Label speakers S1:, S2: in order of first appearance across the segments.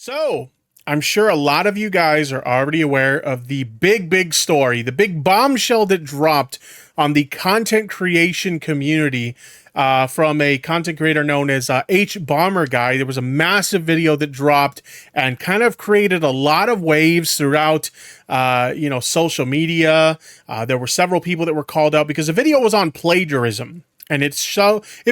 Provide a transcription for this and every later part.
S1: So, I'm sure a lot of you guys are already aware of the big story, the big bombshell that dropped on the content creation community from a content creator known as HBomberGuy. There was a massive video that dropped and kind of created a lot of waves throughout, social media. There were several people that were called out because the video was on plagiarism. And it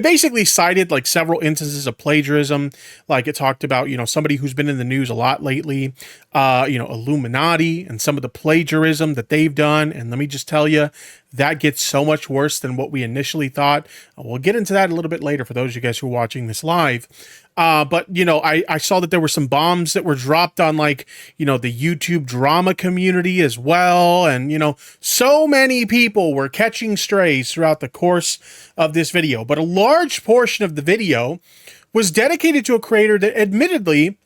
S1: basically cited like several instances of plagiarism. Like it talked about, somebody who's been in the news a lot lately, Illuminati and some of the plagiarism that they've done. And let me just tell you, that gets so much worse than what we initially thought. We'll get into that a little bit later for those of you guys who are watching this live. But I saw that there were some bombs that were dropped on the YouTube drama community as well. And, so many people were catching strays throughout the course of this video. But a large portion of the video was dedicated to a creator that admittedly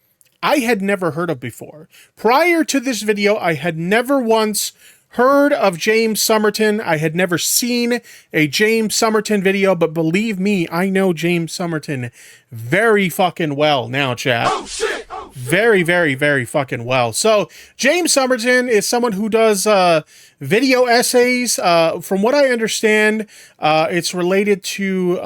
S1: I had never heard of before. Prior to this video, I had never once heard of James Somerton. I had never seen a James Somerton video, but believe me, I know James Somerton very fucking well now, chat. Oh, shit. Oh, shit. Very fucking well. So James Somerton is someone who does video essays. From what I understand, it's related to,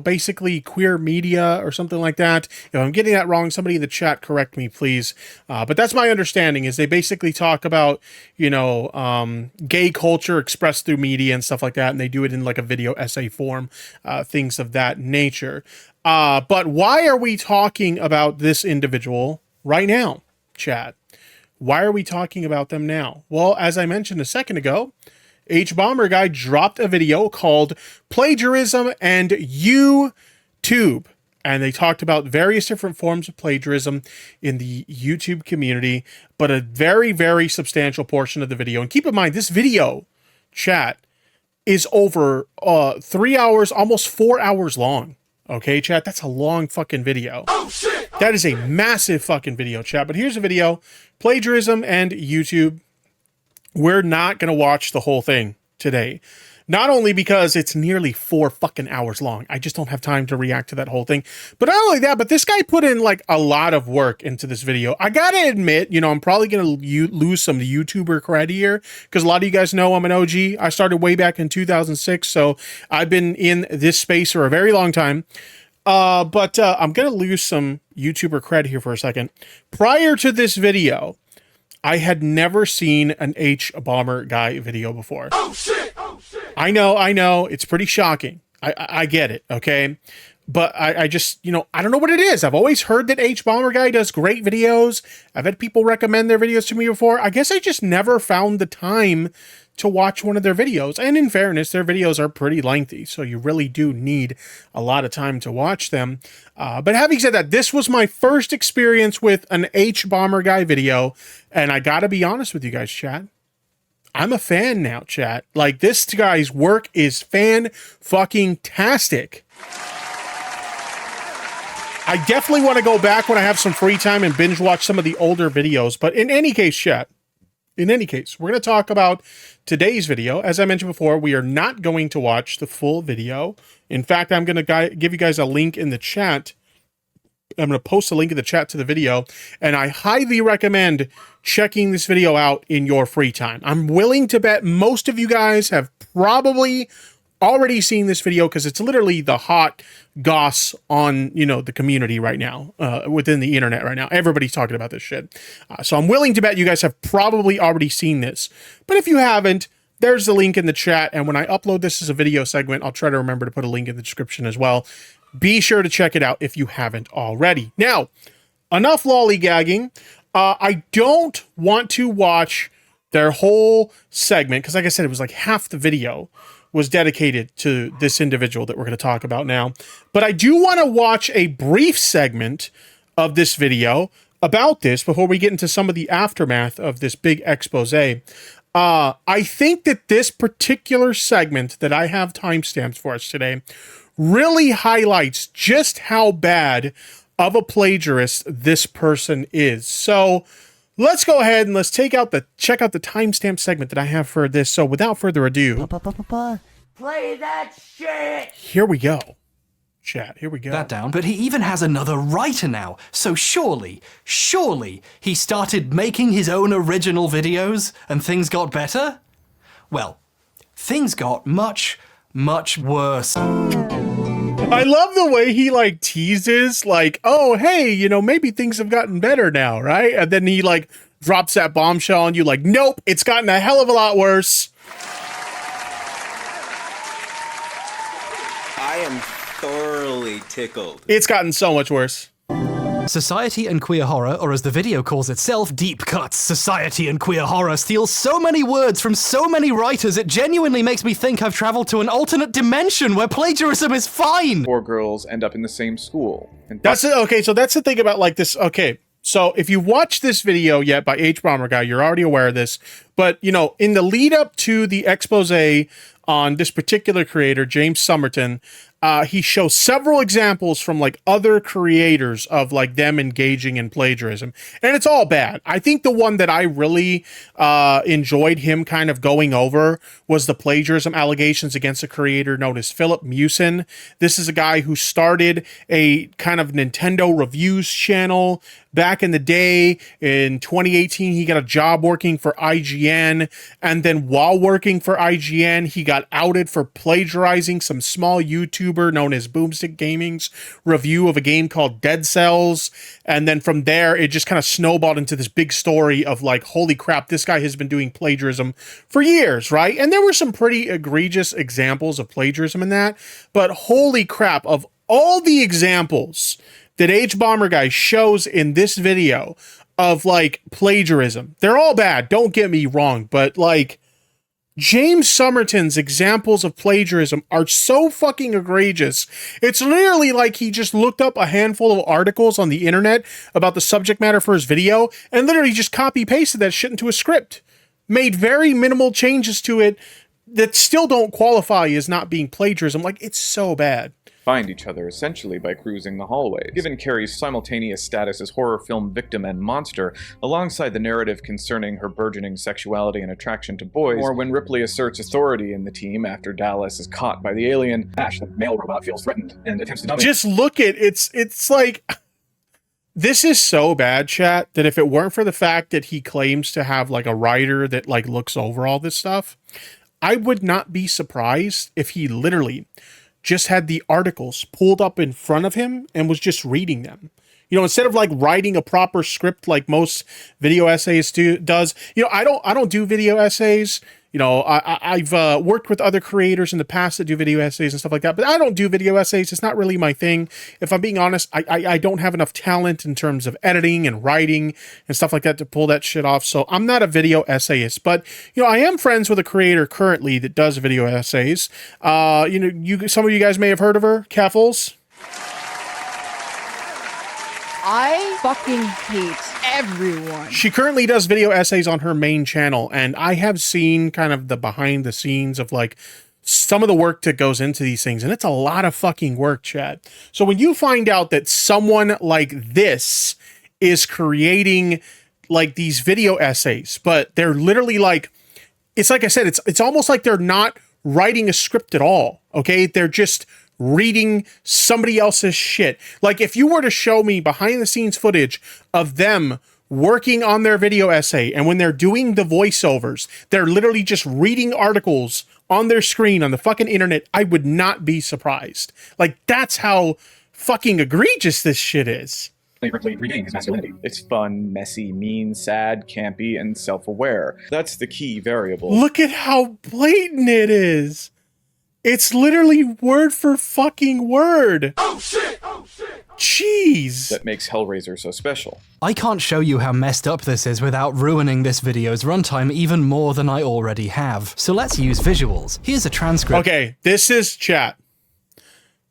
S1: basically queer media or something like that. If I'm getting that wrong, somebody in the chat correct me, please. But that's my understanding, is they basically talk about, gay culture expressed through media and stuff like that. And they do it in like a video essay form, things of that nature. But why are we talking about this individual right now, chat? Why are we talking about them now? Well, as I mentioned a second ago, HBomberGuy dropped a video called Plagiarism and YouTube. And they talked about various different forms of plagiarism in the YouTube community, but a very substantial portion of the video. And keep in mind, this video, chat, is over 3 hours, almost 4 hours long. Okay, chat, that's a long fucking video. Oh, shit! That is a massive fucking video, chat. But here's a video, Plagiarism and YouTube. We're not going to watch the whole thing today. Not only because it's nearly 4 fucking hours long. I just don't have time to react to that whole thing. But not only that, but this guy put in like a lot of work into this video. I gotta admit, I'm probably going to lose some YouTuber cred here, because a lot of you guys know I'm an OG. I started way back in 2006, so I've been in this space for a very long time. But I'm going to lose some YouTuber cred here for a second. Prior to this video, I had never seen an HBomberGuy video before. Oh, shit! Oh, shit! I know. It's pretty shocking. I get it, okay? But I just, I don't know what it is. I've always heard that HBomberGuy does great videos. I've had people recommend their videos to me before. I guess I just never found the time to watch one of their videos. And in fairness, their videos are pretty lengthy, so you really do need a lot of time to watch them. But having said that, this was my first experience with an HBomberGuy video, and I gotta be honest with you guys, chat. I'm a fan now, chat. Like, this guy's work is fan-fucking-tastic. I definitely want to go back when I have some free time and binge watch some of the older videos. But in any case, chat, we're going to talk about today's video. As I mentioned before, we are not going to watch the full video. In fact, I'm going to give you guys a link in the chat. I'm going to post a link in the chat to the video, and I highly recommend checking this video out in your free time. I'm willing to bet most of you guys have probably already seen this video, because it's literally the hot goss on, the community right now, within the internet right now. Everybody's talking about this shit. So I'm willing to bet you guys have probably already seen this. But if you haven't, there's the link in the chat. And when I upload this as a video segment, I'll try to remember to put a link in the description as well. Be sure to check it out if you haven't already. Now, enough lollygagging. I don't want to watch their whole segment, because like I said, it was like half the video was dedicated to this individual that we're going to talk about now. But I do want to watch a brief segment of this video about this before we get into some of the aftermath of this big expose. I think that this particular segment that I have timestamps for us today really highlights just how bad of a plagiarist this person is. So let's go ahead and let's check out the timestamp segment that I have for this. So without further ado,
S2: Play that shit!
S1: Here we go. chat. Here we go.
S2: That down. But he even has another writer now. So surely he started making his own original videos and things got better? Well, things got much, much worse.
S1: I love the way he like teases like, oh, hey, you know, maybe things have gotten better now, right? And then he like drops that bombshell on you like, nope, it's gotten a hell of a lot worse.
S3: I am thoroughly tickled.
S1: It's gotten so much worse.
S2: Society and queer horror, or as the video calls itself, deep cuts. Society and queer horror steals so many words from so many writers, it genuinely makes me think I've traveled to an alternate dimension where plagiarism is fine.
S4: 4 girls end up in the same school. And
S1: That's it. Okay, so that's the thing about like this. Okay, so if you watch this video yet by H Bomber Guy, you're already aware of this. But, you know, in the lead up to the expose on this particular creator, James Somerton, he shows several examples from like other creators of like them engaging in plagiarism, and it's all bad. I think the one that I really enjoyed him kind of going over was the plagiarism allegations against a creator known as Philip Mewson. This is a guy who started a kind of Nintendo reviews channel back in the day. In 2018, he got a job working for IGN, and then while working for IGN, he got outed for plagiarizing some small YouTuber known as Boomstick Gaming's review of a game called Dead Cells. And then from there, it just kind of snowballed into this big story of like, holy crap, this guy has been doing plagiarism for years, right? And there were some pretty egregious examples of plagiarism in that, but holy crap, of all the examples that H Bomber Guy shows in this video of like plagiarism, they're all bad, don't get me wrong, but like James Somerton's examples of plagiarism are so fucking egregious. It's literally like he just looked up a handful of articles on the internet about the subject matter for his video and literally just copy pasted that shit into a script, made very minimal changes to it that still don't qualify as not being plagiarism. Like, it's so bad.
S4: find each other essentially by cruising the hallways. Given Carrie's simultaneous status as horror film victim and monster, alongside the narrative concerning her burgeoning sexuality and attraction to boys, or when Ripley asserts authority in the team after Dallas is caught by the alien, Ash, the male robot, feels threatened and attempts to dominate.
S1: Just look at it's like, this is so bad, chat, that if it weren't for the fact that he claims to have like a writer that like looks over all this stuff, I would not be surprised if he literally just had the articles pulled up in front of him and was just reading them. You know, instead of like writing a proper script like most video essayists does. You know, I don't do video essays. You know, I've worked with other creators in the past that do video essays and stuff like that, but I don't do video essays. It's not really my thing. If I'm being honest, I don't have enough talent in terms of editing and writing and stuff like that to pull that shit off. So I'm not a video essayist, but you know, I am friends with a creator currently that does video essays. You know, some of you guys may have heard of her, Keffels.
S5: I fucking hate everyone.
S1: She currently does video essays on her main channel, and I have seen kind of the behind the scenes of like some of the work that goes into these things, and it's a lot of fucking work, Chad. So when you find out that someone like this is creating like these video essays, but they're literally like, it's like I said, it's almost like they're not writing a script at all, okay? They're just reading somebody else's shit. Like if you were to show me behind the scenes footage of them working on their video essay, and when they're doing the voiceovers, they're literally just reading articles on their screen on the fucking internet, I would not be surprised. Like that's how fucking egregious this shit is.
S4: Ripley regaining his masculinity. It's fun, messy, mean, sad, campy, and self-aware. That's the key variable.
S1: Look at how blatant it is. It's literally word for fucking word. Oh shit! Oh shit! Jeez.
S4: That makes Hellraiser so special.
S2: I can't show you how messed up this is without ruining this video's runtime even more than I already have. So let's use visuals. Here's a transcript.
S1: Okay, this is chat.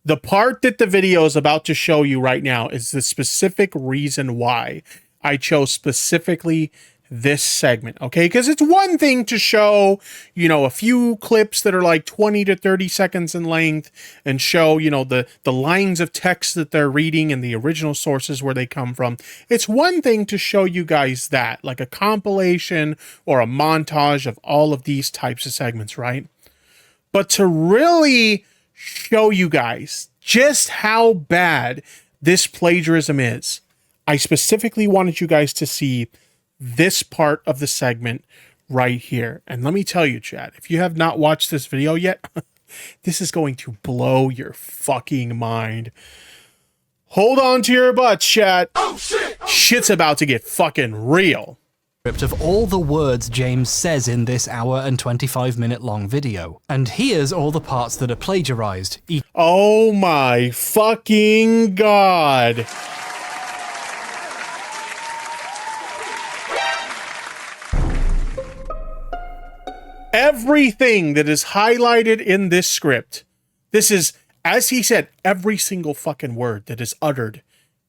S1: The part that the video is about to show you right now is the specific reason why I chose specifically this segment, okay? Because it's one thing to show, you know, a few clips that are like 20 to 30 seconds in length and show, you know, the lines of text that they're reading and the original sources where they come from. It's one thing to show you guys that, like a compilation or a montage of all of these types of segments, right? But to really show you guys just how bad this plagiarism is, I specifically wanted you guys to see this part of the segment right here. And let me tell you, chat, if you have not watched this video yet, this is going to blow your fucking mind. Hold on to your butts, chat. Oh, shit. Shit's about to get fucking real.
S2: Of all the words James says in this hour and 25-minute long video. And here's all the parts that are plagiarized.
S1: Oh my fucking god. Everything that is highlighted in this script, this is, as he said, every single fucking word that is uttered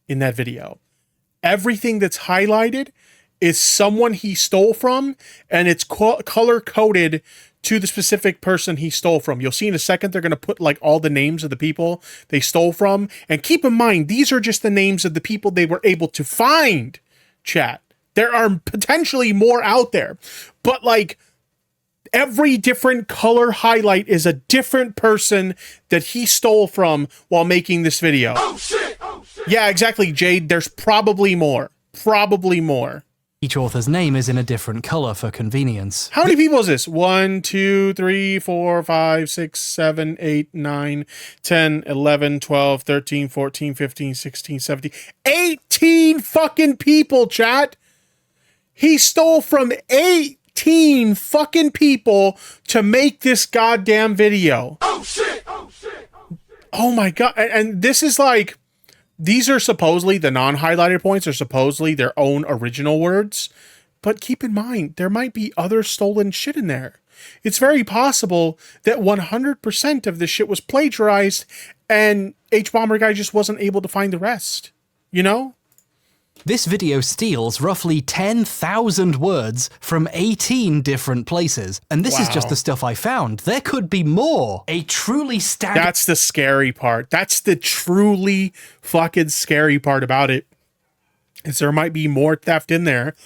S1: in that video. Everything that's highlighted is someone he stole from, and it's color-coded to the specific person he stole from. You'll see in a second they're going to put like all the names of the people they stole from. And keep in mind, these are just the names of the people they were able to find, chat. There are potentially more out there. But like, every different color highlight is a different person that he stole from while making this video. Oh shit! Oh shit! Yeah, exactly, Jade. There's probably more. Probably more.
S2: Each author's name is in a different color for convenience.
S1: How many people is this? 1, 2, 3, 4, 5, 6, 7, 8, 9, 10, 11, 12, 13, 14, 15, 16, 17, 18 fucking people, chat. He stole from 18 fucking people to make this goddamn video. Oh shit! Oh shit! Oh shit! Oh my god! And this is like, these are supposedly, the non-highlighted points are supposedly their own original words, but keep in mind, there might be other stolen shit in there. It's very possible that 100% of this shit was plagiarized and H-Bomber Guy just wasn't able to find the rest. You know?
S2: This video steals roughly 10,000 words from 18 different places. And this is just the stuff I found. There could be more. A truly staggering...
S1: That's the scary part. That's the truly fucking scary part about it. Is there might be more theft in there,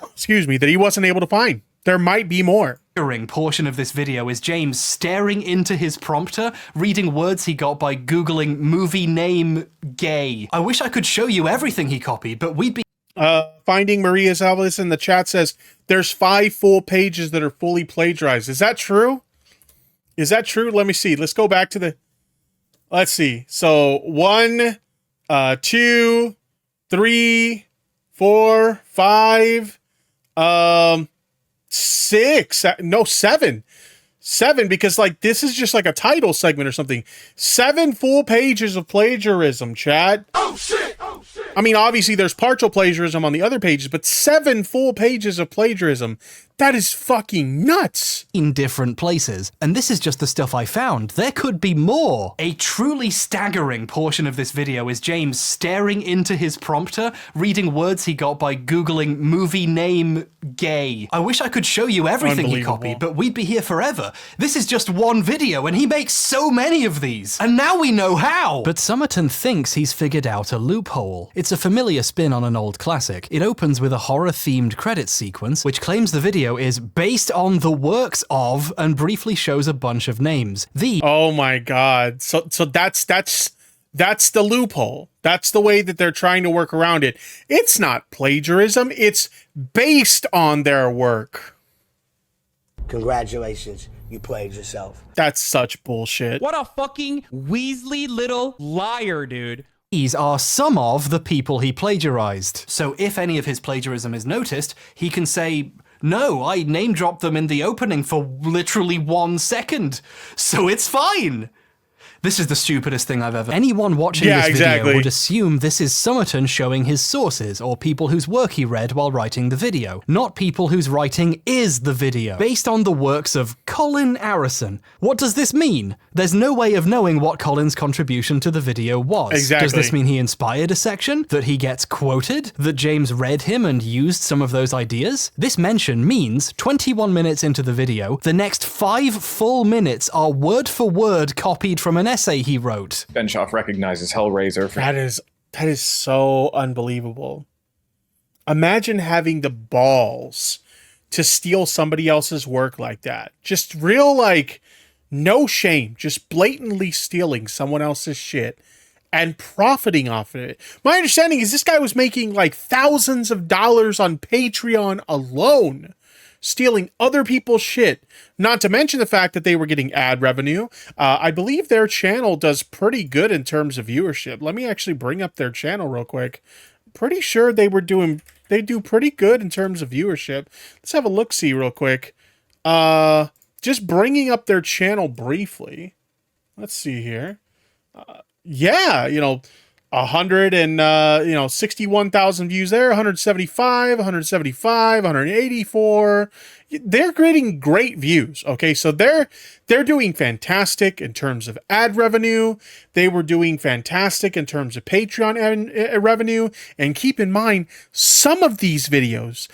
S1: excuse me, that he wasn't able to find. There might be more.
S2: Portion of this video is James staring into his prompter, reading words he got by Googling movie name gay. I wish I could show you everything he copied, but we'd be...
S1: Finding Maria Salvis in the chat says, there's 5 full pages that are fully plagiarized. Is that true? Is that true? Let me see. Let's go back to the... Let's see. So, 1, 2, 3, 4, 5, 6, no, 7, because like this is just like a title segment or something. 7 full pages of plagiarism, chat. Oh shit! Oh shit! I mean, obviously there's partial plagiarism on the other pages, but 7 full pages of plagiarism. That is fucking nuts.
S2: In different places. And this is just the stuff I found. There could be more. A truly staggering portion of this video is James staring into his prompter, reading words he got by Googling movie name gay. I wish I could show you everything he copied, but we'd be here forever. This is just one video, and he makes so many of these. And now we know how. But Somerton thinks he's figured out a loophole. It's a familiar spin on an old classic. It opens with a horror-themed credits sequence, which claims the video is based on the works of, and briefly shows a bunch of names.
S1: Oh my god. So that's the loophole. That's the way that they're trying to work around it. It's not plagiarism, it's based on their work.
S6: Congratulations, you played yourself.
S1: That's such bullshit.
S7: What a fucking Weasley little liar, dude.
S2: These are some of the people he plagiarized. So if any of his plagiarism is noticed, he can say, no, I name dropped them in the opening for literally 1 second, so it's fine. This is the stupidest thing I've ever... Anyone watching this video would assume this is Somerton showing his sources, or people whose work he read while writing the video, not people whose writing is the video. Based on the works of Colin Arison. What does this mean? There's no way of knowing what Colin's contribution to the video was.
S1: Exactly.
S2: Does this mean he inspired a section? That he gets quoted? That James read him and used some of those ideas? This mention means 21 minutes into the video, the next 5 full minutes are word for word copied from an essay he wrote.
S4: Benshoff recognizes Hellraiser.
S1: That is so unbelievable. Imagine having the balls to steal somebody else's work like that. Just real, like, no shame, just blatantly stealing someone else's shit and profiting off of it. My understanding is this guy was making like thousands of dollars on Patreon alone, stealing other people's shit, not to mention the fact that they were getting ad revenue. I believe their channel does pretty good in terms of viewership. Let me actually bring up their channel real quick. Pretty sure they do pretty good in terms of viewership. Let's have a look-see real quick. Just bringing up their channel briefly. Let's see here. Yeah, 61,000 views there, 184. They're getting great views. Okay, so they're doing fantastic in terms of ad revenue. They were doing fantastic in terms of Patreon revenue. And keep in mind, some of these videos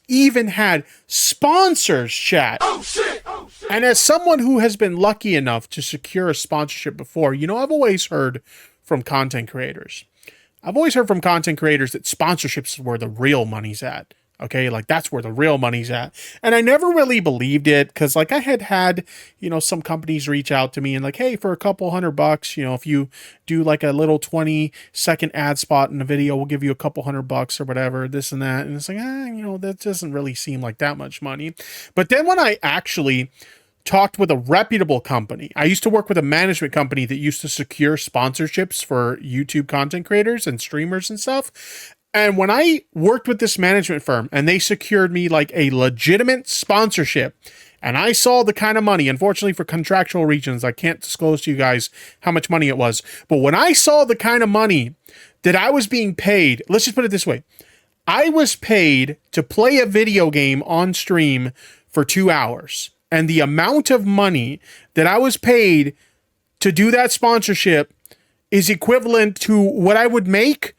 S1: even had sponsors, chat. Oh shit! And as someone who has been lucky enough to secure a sponsorship before, I've always heard from content creators. I've always heard from content creators that sponsorships is where the real money's at. Okay, like that's where the real money's at. And I never really believed it because like I had, some companies reach out to me and like, hey, for a couple $100, if you do like a little 20-second ad spot in a video, we'll give you a couple $100 or whatever, this and that. And it's like, that doesn't really seem like that much money. But then when I actually talked with a reputable company, I used to work with a management company that used to secure sponsorships for YouTube content creators and streamers and stuff. And when I worked with this management firm and they secured me like a legitimate sponsorship, and I saw the kind of money, unfortunately for contractual reasons, I can't disclose to you guys how much money it was. But when I saw the kind of money that I was being paid, let's just put it this way. I was paid to play a video game on stream for 2 hours. And the amount of money that I was paid to do that sponsorship is equivalent to what I would make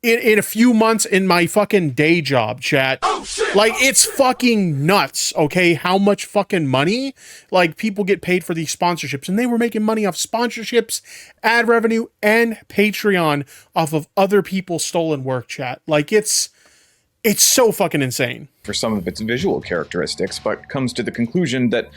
S1: in a few months in my fucking day job, chat. Oh, shit. Like, it's fucking nuts, okay? How much fucking money, like, people get paid for these sponsorships. And they were making money off sponsorships, ad revenue, and Patreon off of other people's stolen work, chat. Like, it's so fucking insane.
S4: For some of its visual characteristics, but comes to the conclusion that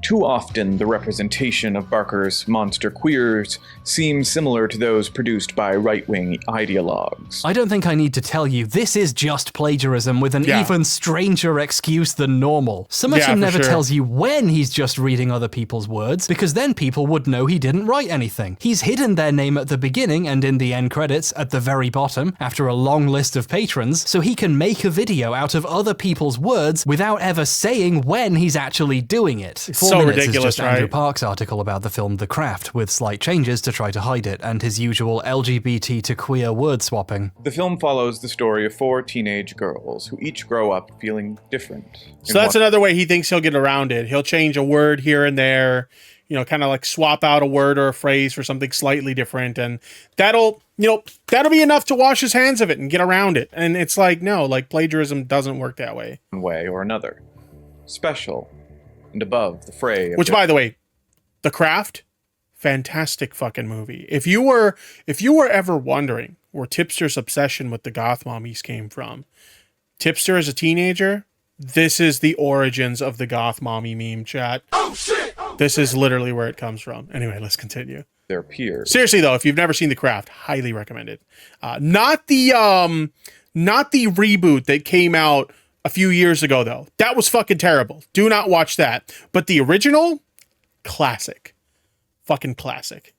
S4: too often the representation of Barker's monster queers seems similar to those produced by right-wing ideologues.
S2: I don't think I need to tell you, this is just plagiarism with an even stranger excuse than normal. Somerton never tells you when he's just reading other people's words, because then people would know he didn't write anything. He's hidden their name at the beginning and in the end credits at the very bottom, after a long list of patrons, so he can make a video out of other people's words without ever saying when he's actually doing it.
S1: So ridiculous,
S2: is just Andrew Park's article about the film The Craft, with slight changes to try to hide it, and his usual LGBT to queer word swapping.
S4: The film follows the story of 4 teenage girls who each grow up feeling different.
S1: So that's another way he thinks he'll get around it. He'll change a word here and there, kind of like swap out a word or a phrase for something slightly different, and that'll be enough to wash his hands of it and get around it. And it's like, no, like plagiarism doesn't work that way.
S4: One way or another. Special. And above the fray.
S1: Which, by the way, The Craft, fantastic fucking movie. If you were ever wondering where Tipster's obsession with the goth mommies came from, Tipster as a teenager, this is the origins of the goth mommy meme, chat. Oh shit! This is literally where it comes from. Anyway, let's continue.
S4: Their peers.
S1: Seriously though, if you've never seen The Craft, highly recommend it. Not the reboot that came out a few years ago, though. That was fucking terrible. Do not watch that. But the original, classic. Fucking classic.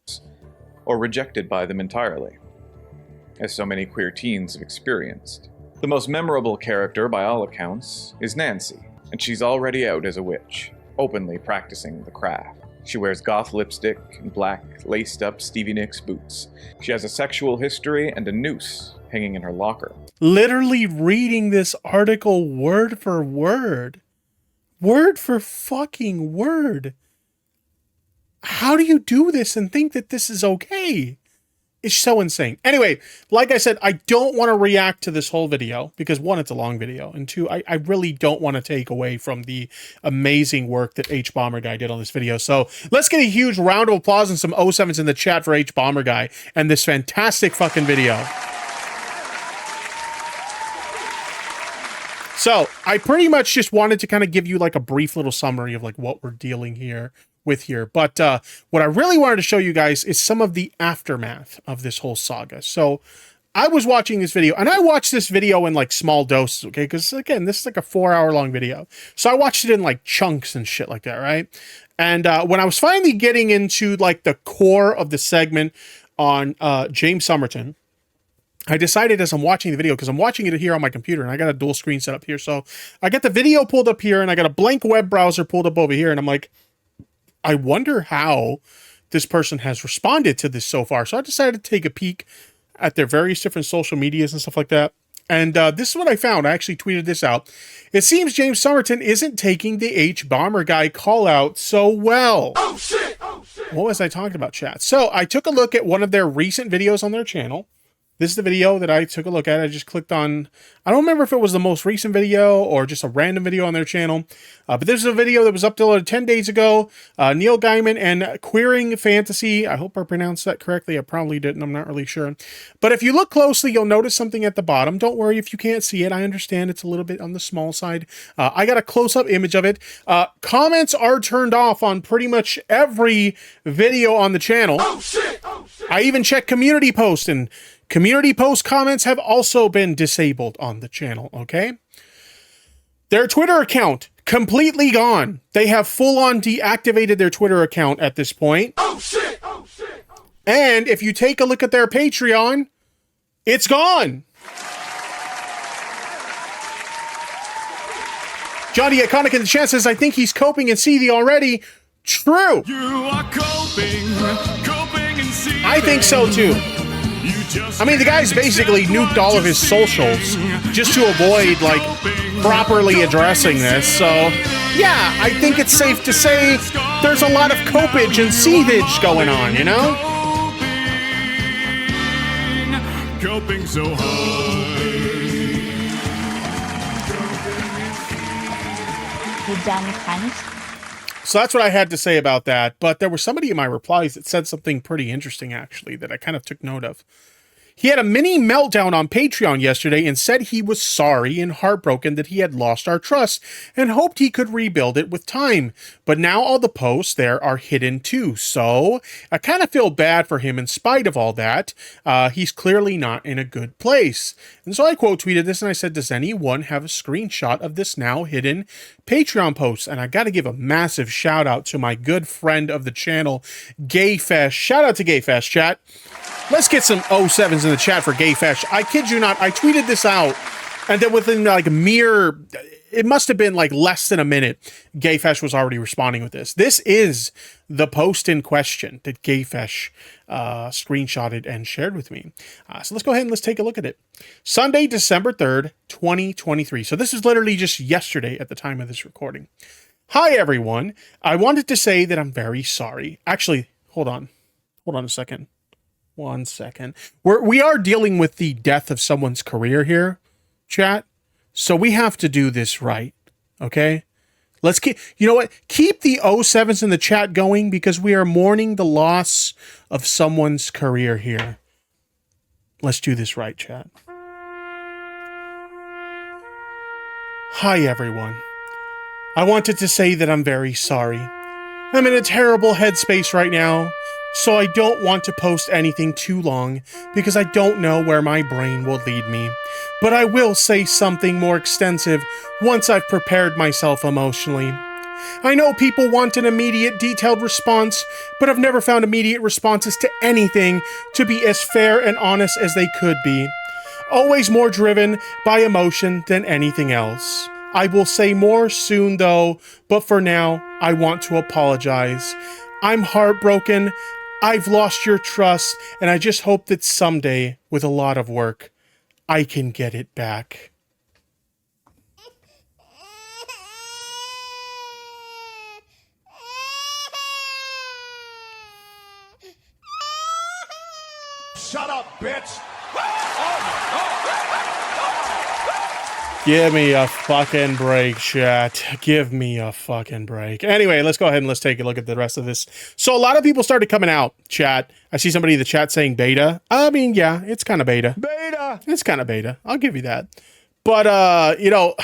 S4: Or rejected by them entirely, as so many queer teens have experienced. The most memorable character, by all accounts, is Nancy, and she's already out as a witch, openly practicing the craft. She wears goth lipstick and black, laced-up Stevie Nicks boots. She has a sexual history and a noose hanging in her locker.
S1: Literally reading this article word for word. Word for fucking word. How do you do this and think that this is okay? It's so insane. Anyway, like I said, I don't want to react to this whole video because 1, it's a long video, and 2, I really don't want to take away from the amazing work that H Bomber Guy did on this video. So let's get a huge round of applause and some 07s in the chat for H Bomber Guy and this fantastic fucking video. So I pretty much just wanted to kind of give you like a brief little summary of like what we're dealing with here. But what I really wanted to show you guys is some of the aftermath of this whole saga. So I was watching this video, and I watched this video in like small doses, okay? Because again, this is like a 4-hour long video. So I watched it in like chunks and shit like that, right? And when I was finally getting into like the core of the segment on James Somerton, I decided as I'm watching the video, because I'm watching it here on my computer, and I got a dual screen set up here. So I got the video pulled up here, and I got a blank web browser pulled up over here, and I'm like, I wonder how this person has responded to this so far. So I decided to take a peek at their various different social medias and stuff like that. And this is what I found. I actually tweeted this out. It seems James Somerton isn't taking the H-Bomber guy call out so well. Oh shit! Oh shit! What was I talking about, chat? So I took a look at one of their recent videos on their channel. This is the video that I took a look at. I just clicked on, I don't remember if it was the most recent video or just a random video on their channel. But this is a video that was uploaded 10 days ago. Neil Gaiman and Queering Fantasy. I hope I pronounced that correctly. I probably didn't. I'm not really sure. But if you look closely, you'll notice something at the bottom. Don't worry if you can't see it. I understand it's a little bit on the small side. I got a close-up image of it. Comments are turned off on pretty much every video on the channel. Oh, shit! Oh, shit! I even checked community posts, and community post comments have also been disabled on the channel, okay? Their Twitter account, completely gone. They have full-on deactivated their Twitter account at this point. Oh, shit! Oh, shit! And if you take a look at their Patreon, it's gone. Johnny Iconic in the chat says, I think he's coping and seething already. True.
S6: You are coping and seething.
S1: I think so, too. I mean, the guy's basically nuked all of his socials just to avoid, like, properly addressing this. So, yeah, I think it's safe to say there's a lot of copage and seethage going on, you know?
S6: Coping so hard.
S8: You dumb cunt.
S1: So that's what I had to say about that. But there was somebody in my replies that said something pretty interesting, actually, that I kind of took note of. He had a mini meltdown on Patreon yesterday and said he was sorry and heartbroken that he had lost our trust and hoped he could rebuild it with time. But now all the posts there are hidden too. So I kind of feel bad for him in spite of all that. He's clearly not in a good place. And so I quote tweeted this and I said, does anyone have a screenshot of this now hidden Patreon post? And I got to give a massive shout out to my good friend of the channel, Gayfesh. Shout out to Gayfesh, chat. Let's get some 07s in the chat for Gayfesh. I kid you not, I tweeted this out, and then within like a mere, it must have been like less than a minute, Gayfesh was already responding with this. This is the post in question that Gayfesh screenshotted and shared with me. So let's go ahead and let's take a look at it. Sunday, December 3rd, 2023. So this is literally just yesterday at the time of this recording. Hi, everyone. I wanted to say that I'm very sorry. Actually, hold on a second. 1 second. We are dealing with the death of someone's career here, chat. So we have to do this right. Okay? Let's keep, you know what? Keep the 07s in the chat going because we are mourning the loss of someone's career here. Let's do this right, chat. Hi, everyone. I wanted to say that I'm very sorry. I'm in a terrible headspace right now. So I don't want to post anything too long because I don't know where my brain will lead me. But I will say something more extensive once I've prepared myself emotionally. I know people want an immediate, detailed response, but I've never found immediate responses to anything to be as fair and honest as they could be. Always more driven by emotion than anything else. I will say more soon though, but for now, I want to apologize. I'm heartbroken. I've lost your trust, and I just hope that someday, with a lot of work, I can get it back.
S6: Shut up, bitch!
S1: Give me a fucking break, chat. Give me a fucking break. Anyway, let's go ahead and let's take a look at the rest of this. So a lot of people started coming out, chat. I see somebody in the chat saying beta. I mean, yeah, it's kind of beta. Beta! It's kind of beta. I'll give you that. But, you know,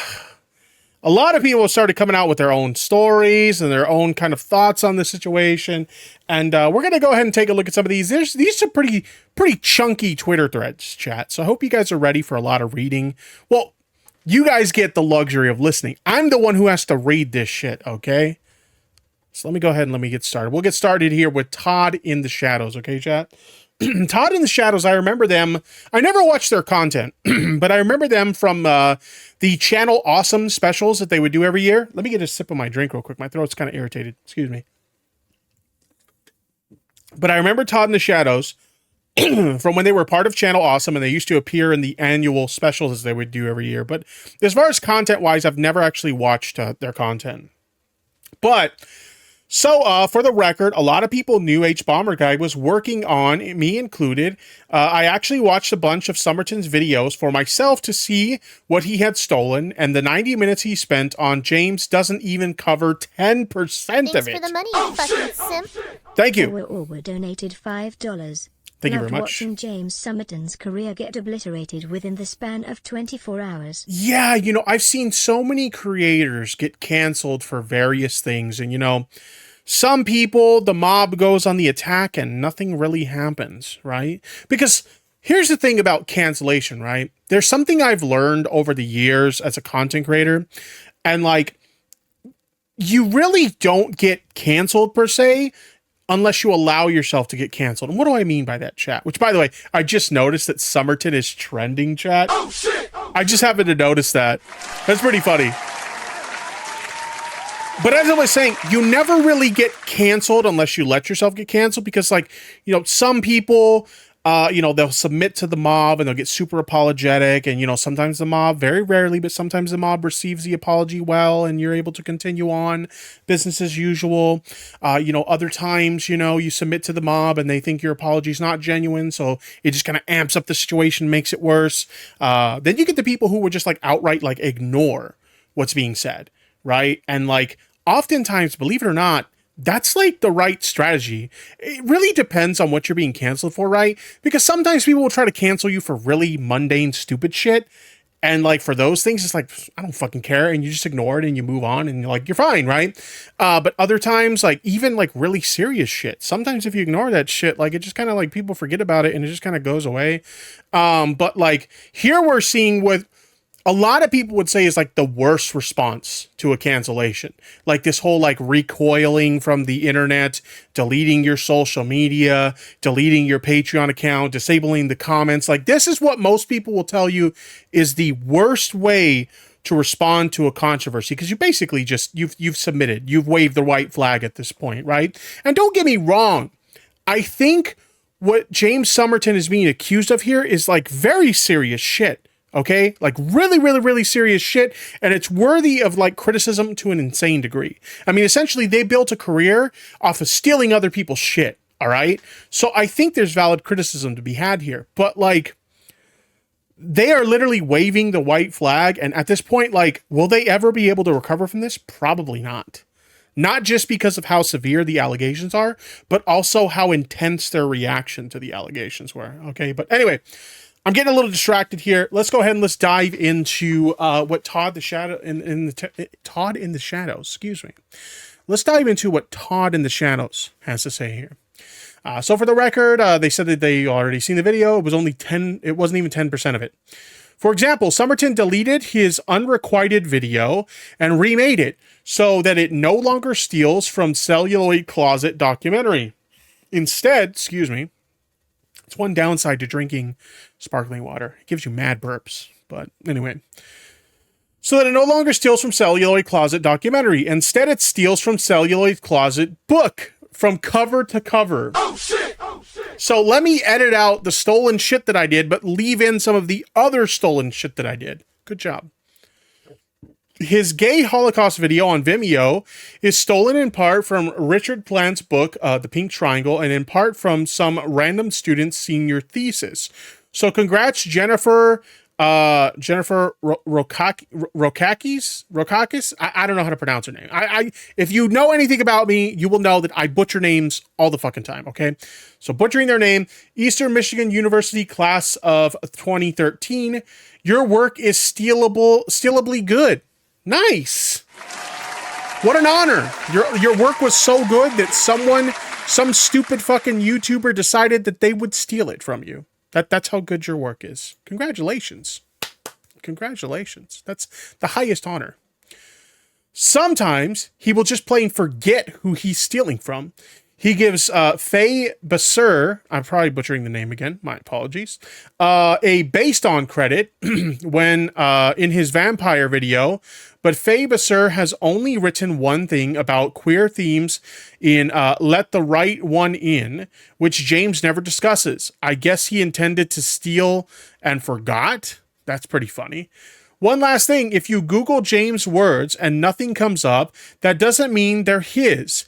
S1: a lot of people started coming out with their own stories and their own kind of thoughts on the situation. And we're going to go ahead and take a look at some of these. These are pretty chunky Twitter threads, chat. So I hope you guys are ready for a lot of reading. Well, you guys get the luxury of listening. I'm the one who has to read this shit, okay? So let me go ahead and let me get started. We'll get started here with Todd in the Shadows, okay, chat? Todd in the Shadows, I remember them. I never watched their content, but I remember them from the Channel Awesome specials that they would do every year. Let me get a sip of my drink real quick. My throat's kind of irritated. Excuse me. But I remember Todd in the Shadows from when they were part of Channel Awesome, and they used to appear in the annual specials as they would do every year. But as far as content-wise, I've never actually watched their content. But... So, for the record, a lot of people knew H-Bomber Guy was working on, me included. I actually watched a bunch of Somerton's videos for myself to see what he had stolen, and the 90 minutes he spent on James doesn't even cover 10% of it.
S8: Thanks for the money, you fucking simp.
S1: Thank you.
S8: Were donated $5.
S1: Thank you very much.
S8: Watching James Somerton's career get obliterated within the span of 24 hours.
S1: Yeah, you know, I've seen so many creators get canceled for various things, and you know, some people, the mob goes on the attack and nothing really happens, right? Because here's the thing about cancellation, right? There's something I've learned over the years as a content creator, and like, you really don't get canceled per se unless you allow yourself to get canceled. And what do I mean by that, chat? Which, by the way, I just noticed that Somerton is trending, chat. Oh, shit! I just happened to notice that. That's pretty funny. But as I was saying, you never really get canceled unless you let yourself get canceled, because, like, you know, some people, you know, they'll submit to the mob and they'll get super apologetic, and, you know, sometimes the mob, very rarely, but sometimes the mob receives the apology well and you're able to continue on business as usual. You know, other times, you know, you submit to the mob and they think your apology is not genuine, so it just kind of amps up the situation, makes it worse. Then you get the people who would just like outright like ignore what's being said, right? And like, oftentimes, believe it or not, that's like the right strategy. It really depends on what you're being canceled for, right? Because sometimes people will try to cancel you for really mundane, stupid shit. And like for those things, it's like, I don't fucking care. And you just ignore it and you move on and you're like, you're fine, right? But other times, like even like really serious shit, sometimes if you ignore that shit, like it just kind of like people forget about it and it just kind of goes away. But like here we're seeing what a lot of people would say is like the worst response to a cancellation. Like this whole like recoiling from the internet, deleting your social media, deleting your Patreon account, disabling the comments. Like this is what most people will tell you is the worst way to respond to a controversy, because you basically just, you've submitted, you've waved the white flag at this point, right? And don't get me wrong, I think what James Somerton is being accused of here is like very serious shit. Okay, like really, really, really serious shit. And it's worthy of like criticism to an insane degree. I mean, essentially, they built a career off of stealing other people's shit. All right. So I think there's valid criticism to be had here. But like, they are literally waving the white flag. And at this point, like, will they ever be able to recover from this? Probably not. Not just because of how severe the allegations are, but also how intense their reaction to the allegations were. Okay. But anyway, I'm getting a little distracted here. Let's go ahead and let's dive into what Todd the Shadow Todd in the Shadows. Excuse me. Let's dive into what Todd in the Shadows has to say here. So for the record, they said that they already seen the video. It was only 10. It wasn't even 10% of it. For example, Somerton deleted his unrequited video and remade it so that it no longer steals from Celluloid Closet documentary. Instead, excuse me. It's one downside to drinking sparkling water. It gives you mad burps. But anyway. So that it no longer steals from Celluloid Closet documentary. Instead, it steals from Celluloid Closet book from cover to cover. Oh shit! Oh shit! So let me edit out the stolen shit that I did, but leave in some of the other stolen shit that I did. Good job. His gay Holocaust video on Vimeo is stolen in part from Richard Plant's book, The Pink Triangle, and in part from some random student's senior thesis. So congrats, Jennifer Rokakis. I don't know how to pronounce her name. If you know anything about me, you will know that I butcher names all the fucking time. Okay. So butchering their name, Eastern Michigan University class of 2013. Your work is stealably good. Nice. What an honor. Your work was so good that some stupid fucking YouTuber decided that they would steal it from you. That's how good your work is. Congratulations. Congratulations. That's the highest honor. Sometimes he will just plain forget who he's stealing from. He gives Faye Basur, I'm probably butchering the name again, my apologies, a based on credit when in his vampire video, but Faye Basur has only written one thing about queer themes in Let the Right One In, which James never discusses. I guess he intended to steal and forgot? That's pretty funny. One last thing, if you Google James' words and nothing comes up, that doesn't mean they're his.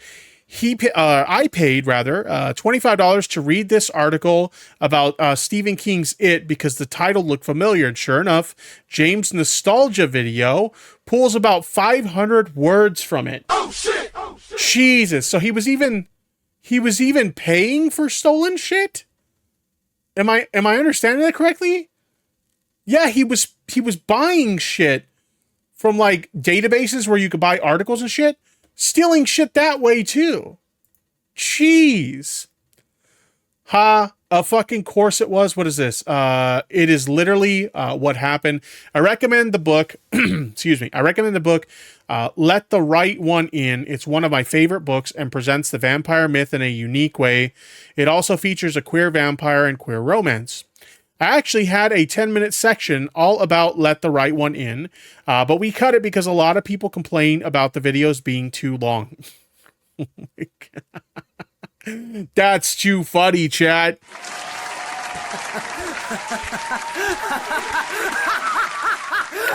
S1: I paid $25 to read this article about Stephen King's It because the title looked familiar, and sure enough, James' nostalgia video pulls about 500 words from it. Oh shit! Oh shit! Jesus! So he was even paying for stolen shit? Am I understanding that correctly? Yeah, he was buying shit from like databases where you could buy articles and shit. Stealing shit that way too. Jeez. A fucking course it was. What is this? It is literally what happened. I recommend the book. Excuse me. I recommend the book Let the Right One In. It's one of my favorite books and presents the vampire myth in a unique way. It also features a queer vampire and queer romance. I actually had a 10-minute section all about Let the Right One In, but we cut it because a lot of people complain about the videos being too long. Oh my God. That's too funny, chat.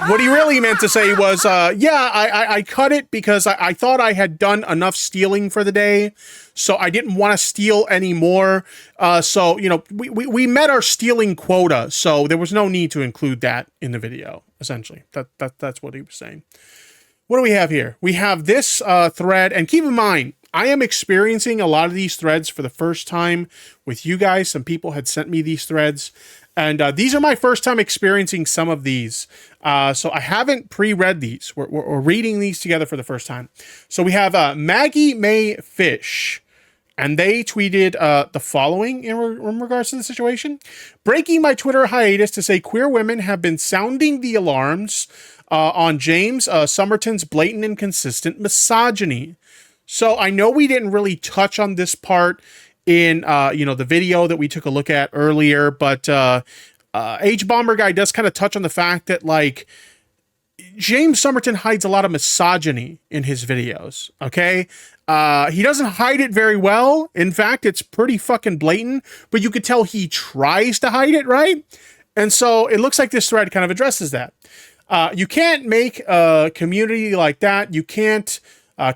S1: What he really meant to say was, yeah, I cut it because I thought I had done enough stealing for the day, so I didn't want to steal anymore. So, you know, we met our stealing quota, so there was no need to include that in the video, essentially. That's what he was saying. What do we have here? We have this thread, and keep in mind, I am experiencing a lot of these threads for the first time with you guys. Some people had sent me these threads, and these are my first time experiencing some of these. So I haven't pre-read these. We're reading these together for the first time. So we have Maggie May Fish, and they tweeted the following in regards to the situation. Breaking my Twitter hiatus to say queer women have been sounding the alarms on James Somerton's blatant and consistent misogyny. So I know we didn't really touch on this part in, the video that we took a look at earlier, but H-Bomber Guy does kind of touch on the fact that, like, James Somerton hides a lot of misogyny in his videos, okay? He doesn't hide it very well. In fact, it's pretty fucking blatant, but you could tell he tries to hide it, right? And so it looks like this thread kind of addresses that. You can't make a community like that. You can't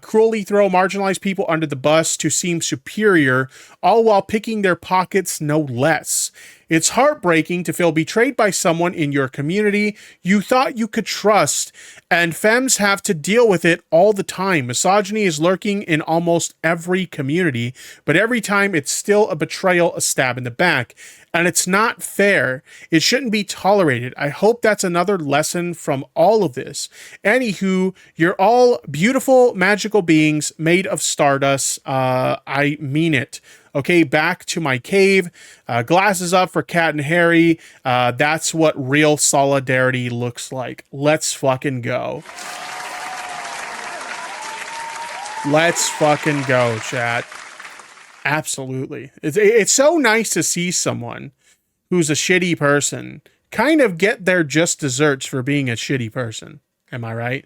S1: cruelly throw marginalized people under the bus to seem superior, all while picking their pockets no less. It's heartbreaking to feel betrayed by someone in your community you thought you could trust, and femmes have to deal with it all the time. Misogyny is lurking in almost every community, but every time it's still a betrayal, a stab in the back. And it's not fair. It shouldn't be tolerated. I hope that's another lesson from all of this. Anywho, you're all beautiful, magical beings made of stardust. I mean it. Okay, back to my cave. Glasses up for Cat and Harry. That's what real solidarity looks like. Let's fucking go. Let's fucking go, chat. Absolutely. It's so nice to see someone who's a shitty person kind of get their just desserts for being a shitty person. Am I right?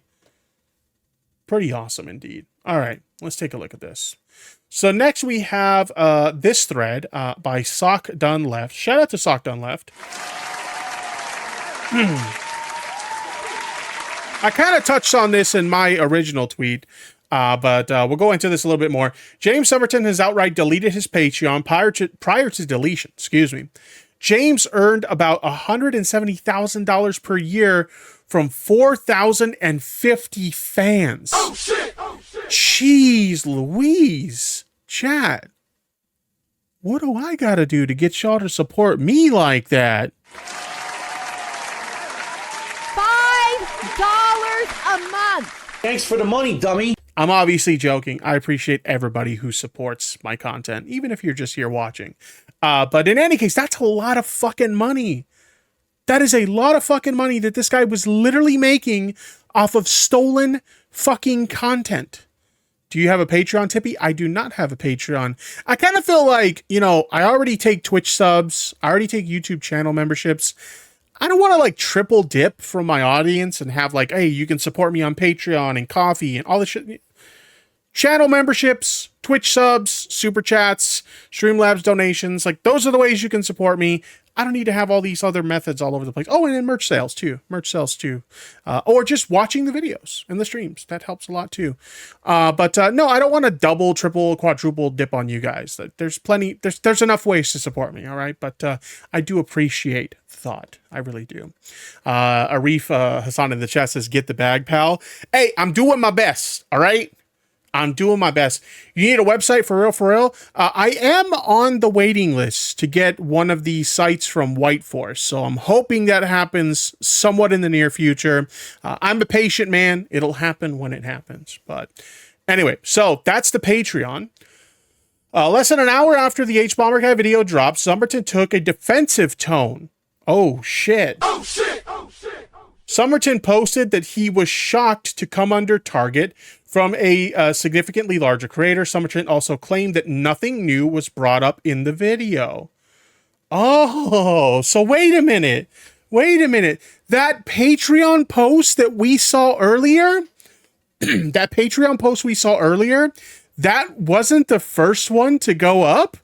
S1: Pretty awesome indeed. All right, let's take a look at this. So next we have this thread by Sock Done Left. Shout out to Sock Done Left. I kind of touched on this in my original tweet, but we'll go into this a little bit more. James Somerton has outright deleted his Patreon prior to deletion. Excuse me. James earned about $170,000 per year from 4,050 fans. Oh shit! Oh shit! Jeez Louise, chat. What do I gotta do to get y'all to support me like that?
S5: $5 a month.
S9: Thanks for the money, dummy.
S1: I'm obviously joking. I appreciate everybody who supports my content, even if you're just here watching. But in any case, that's a lot of fucking money. That is a lot of fucking money that this guy was literally making off of stolen fucking content. Do you have a Patreon, Tippy? I do not have a Patreon. I kind of feel like, you know, I already take Twitch subs. I already take YouTube channel memberships. I don't want to like triple dip from my audience and have like, hey, you can support me on Patreon and coffee and all this shit. Channel memberships, Twitch subs, super chats, Streamlabs donations. Like those are the ways you can support me. I don't need to have all these other methods all over the place. Oh, and then merch sales too. Or just watching the videos and the streams. That helps a lot too. But no, I don't want to double, triple, quadruple dip on you guys. There's plenty, there's enough ways to support me. All right. But I do appreciate the thought. I really do. Arif Hassan in the chat says, get the bag, pal. Hey, I'm doing my best. All right. I'm doing my best. You need a website for real, for real? I am on the waiting list to get one of the sites from Whiteforce. So I'm hoping that happens somewhat in the near future. I'm a patient man. It'll happen when it happens. But anyway, so that's the Patreon. Less than an hour after the H-Bomber Guy video dropped, Somerton took a defensive tone. Oh, shit. Oh, shit. Oh, shit. Somerton posted that he was shocked to come under target from a significantly larger creator. Somerton also claimed that nothing new was brought up in the video. Oh, so wait a minute. Wait a minute. That Patreon post that we saw earlier, that wasn't the first one to go up?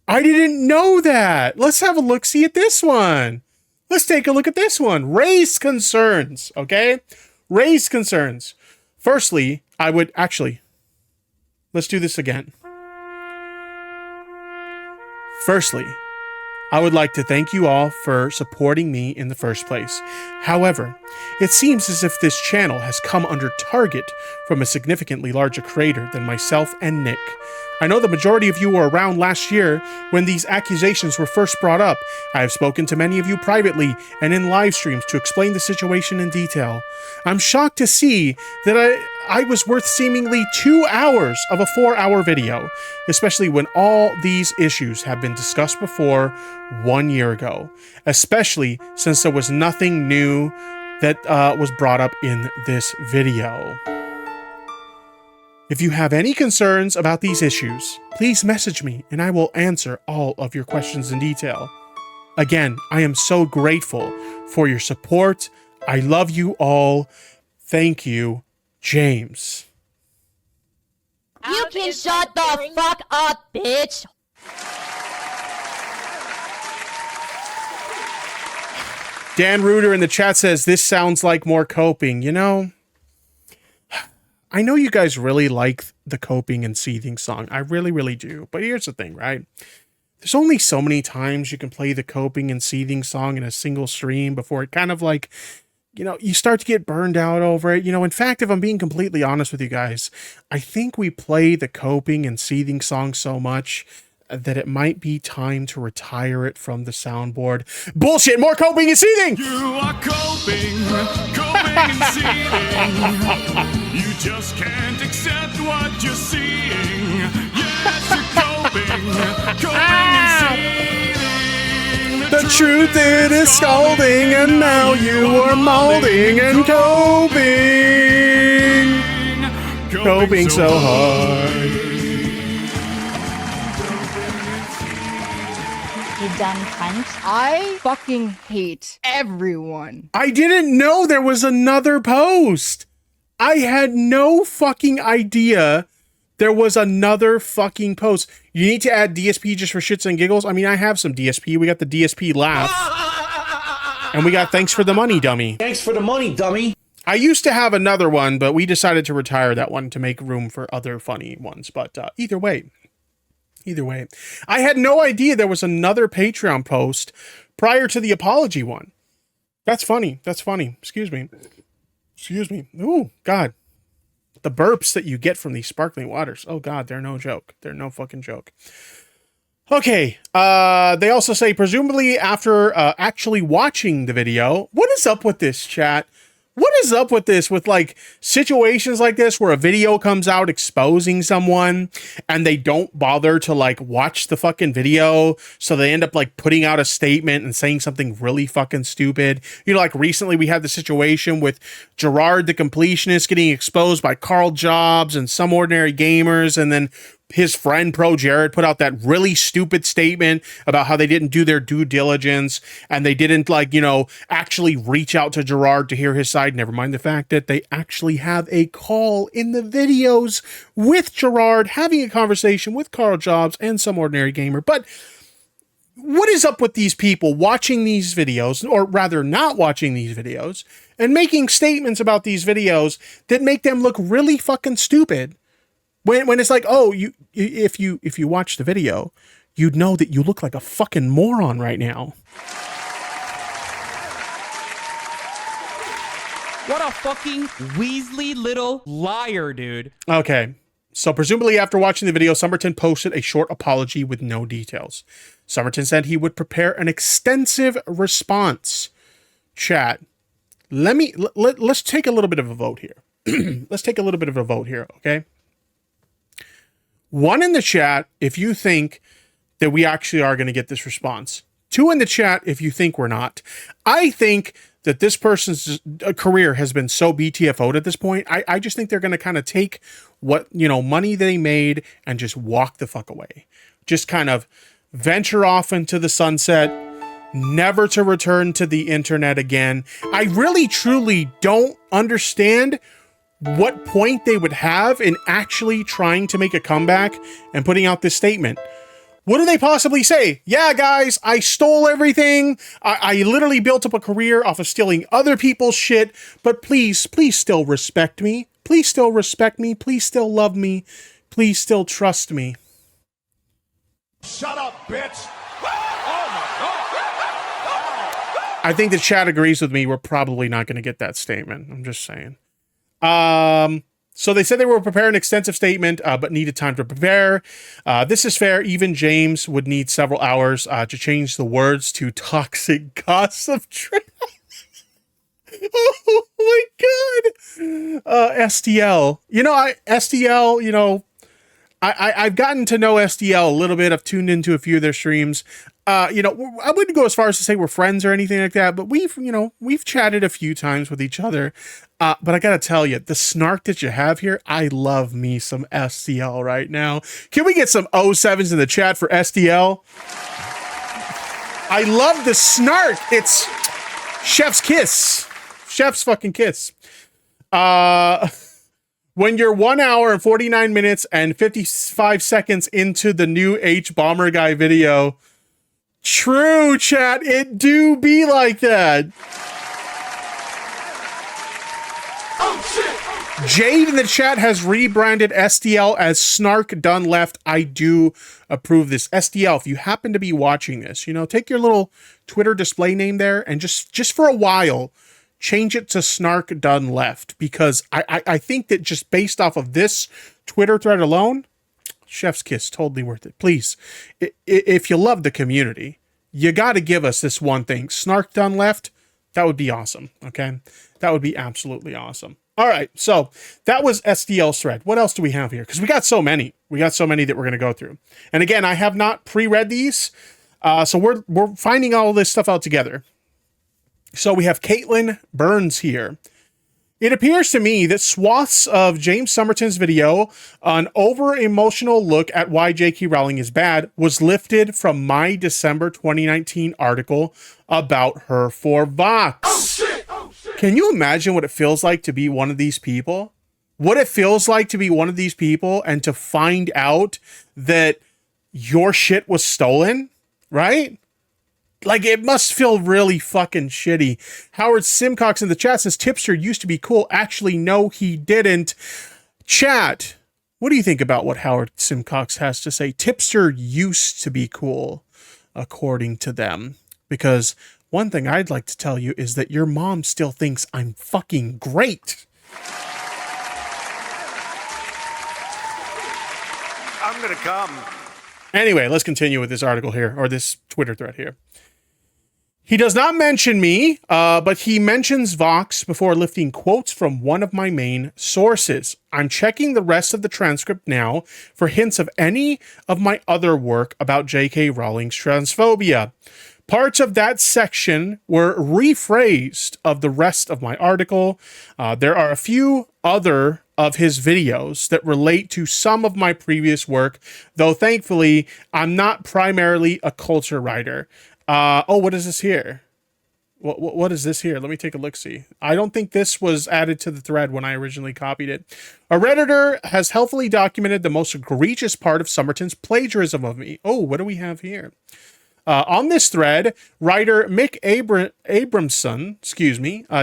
S1: I didn't know that. Let's have a look-see at this one. Let's take a look at this one. Raised concerns, okay? Raised concerns. Firstly, I would actually, let's do this again. Firstly, I would like to thank you all for supporting me in the first place. However, it seems as if this channel has come under target from a significantly larger creator than myself and Nick. I know the majority of you were around last year when these accusations were first brought up. I have spoken to many of you privately and in live streams to explain the situation in detail. I'm shocked to see that I was worth seemingly 2 hours of a 4-hour video, especially when all these issues have been discussed before 1 year ago, especially since there was nothing new that was brought up in this video. If you have any concerns about these issues, please message me and I will answer all of your questions in detail. Again, I am so grateful for your support. I love you all. Thank you, James.
S10: You can shut the fuck up, bitch!
S1: Dan Reuter in the chat says, this sounds like more coping. You know, I know you guys really like the coping and seething song. I really, really do. But here's the thing, right? There's only so many times you can play the coping and seething song in a single stream before it kind of like, you know, you start to get burned out over it. You know, in fact, if I'm being completely honest with you guys, I think we play the coping and seething song so much that it might be time to retire it from the soundboard. Bullshit, more coping and seething!
S6: You are coping and seething. You just can't accept what you're seeing. Yes, you're coping and seething.
S1: The truth it is scalding, and now you are molding and coping so hard.
S5: You dumb cunt. I fucking hate everyone.
S1: I didn't know there was another post. I had no fucking idea there was another fucking post. You need to add DSP just for shits and giggles. I mean, I have some DSP. We got the DSP laugh. And we got thanks for the money, dummy.
S9: Thanks for the money, dummy.
S1: I used to have another one, but we decided to retire that one to make room for other funny ones. But either way, I had no idea there was another Patreon post prior to the apology one. That's funny. That's funny. Excuse me. Ooh, God. The burps that you get from these sparkling waters. Oh, God, they're no joke. They're no fucking joke. Okay. They also say, presumably after actually watching the video. What is up with this, chat? What is up with this, with like situations like this where a video comes out exposing someone and they don't bother to like watch the fucking video, so they end up like putting out a statement and saying something really fucking stupid? You know, like recently we had the situation with Gerard the Completionist getting exposed by Carl Jobs and Some Ordinary Gamers, and then his friend Pro Jared put out that really stupid statement about how they didn't do their due diligence and they didn't, like, you know, actually reach out to Gerard to hear his side. Never mind the fact that they actually have a call in the videos with Gerard having a conversation with Carl Jobs and Some Ordinary Gamer. But what is up with these people watching these videos, or rather not watching these videos, and making statements about these videos that make them look really fucking stupid? When it's like, oh, if you watch the video, you'd know that you look like a fucking moron right now.
S7: What a fucking Weasley little liar, dude.
S1: Okay, so presumably after watching the video, Somerton posted a short apology with no details. Somerton said he would prepare an extensive response. Chat, let's take a little bit of a vote here. Let's take a little bit of a vote here, okay? 1 in the chat if you think that we actually are going to get this response. 2 in the chat if you think we're not. I think that this person's career has been so BTFO'd at this point. I just think they're going to kind of take what, you know, money they made and just walk the fuck away. Just kind of venture off into the sunset, never to return to the internet again. I really, truly don't understand what point they would have in actually trying to make a comeback and putting out this statement. What do they possibly say? Yeah, guys, I stole everything. I literally built up a career off of stealing other people's shit, but please still respect me. Please still respect me. Please still love me. Please still trust me.
S6: Shut up, bitch.
S1: I think the chat agrees with me. We're probably not going to get that statement. I'm just saying. So they said they were preparing an extensive statement, but needed time to prepare. This is fair. Even James would need several hours to change the words to toxic gossip. Oh my God. STL. You know, STL, you know, I've gotten to know STL a little bit. I've tuned into a few of their streams. You know, I wouldn't go as far as to say we're friends or anything like that, but we've chatted a few times with each other. But I gotta tell you, the snark that you have here, I love me some STL right now. Can we get some 07s in the chat for STL? I love the snark. It's chef's kiss. Chef's fucking kiss. When you're 1 hour and 49 minutes and 55 seconds into the new H Bomber Guy video, true, chat, it do be like that. Jade in the chat has rebranded STL as Snark Done Left. I do approve this. STL, if you happen to be watching this, you know, take your little Twitter display name there and just for a while, change it to Snark Done Left, because I think that just based off of this Twitter thread alone, chef's kiss, totally worth it. Please, if you love the community, you got to give us this one thing. Snark Done Left, that would be awesome, okay? That would be absolutely awesome. All right, so that was STL's thread. What else do we have here? Because we got so many. We got so many that we're going to go through. And again, I have not pre-read these, so we're finding all this stuff out together. So we have Caitlin Burns here. It appears to me that swaths of James Somerton's video, an over-emotional look at why J.K. Rowling is bad, was lifted from my December 2019 article about her for Vox. Oh, shit. Oh, shit. Can you imagine what it feels like to be one of these people? What it feels like to be one of these people and to find out that your shit was stolen, right? Like, it must feel really fucking shitty. Howard Simcox in the chat says, Tipster used to be cool. Actually, no, he didn't. Chat, what do you think about what Howard Simcox has to say? Tipster used to be cool, according to them. Because one thing I'd like to tell you is that your mom still thinks I'm fucking great.
S6: I'm gonna come.
S1: Anyway, let's continue with this article here, or this Twitter thread here. He does not mention me, but he mentions Vox before lifting quotes from one of my main sources. I'm checking the rest of the transcript now for hints of any of my other work about J.K. Rowling's transphobia. Parts of that section were rephrased of the rest of my article. There are a few other of his videos that relate to some of my previous work, though thankfully I'm not primarily a culture writer. Oh, what is this here? What is this here? Let me take a look-see. I don't think this was added to the thread when I originally copied it. A Redditor has helpfully documented the most egregious part of Somerton's plagiarism of me. Oh, what do we have here? On this thread, writer Mick Abramson,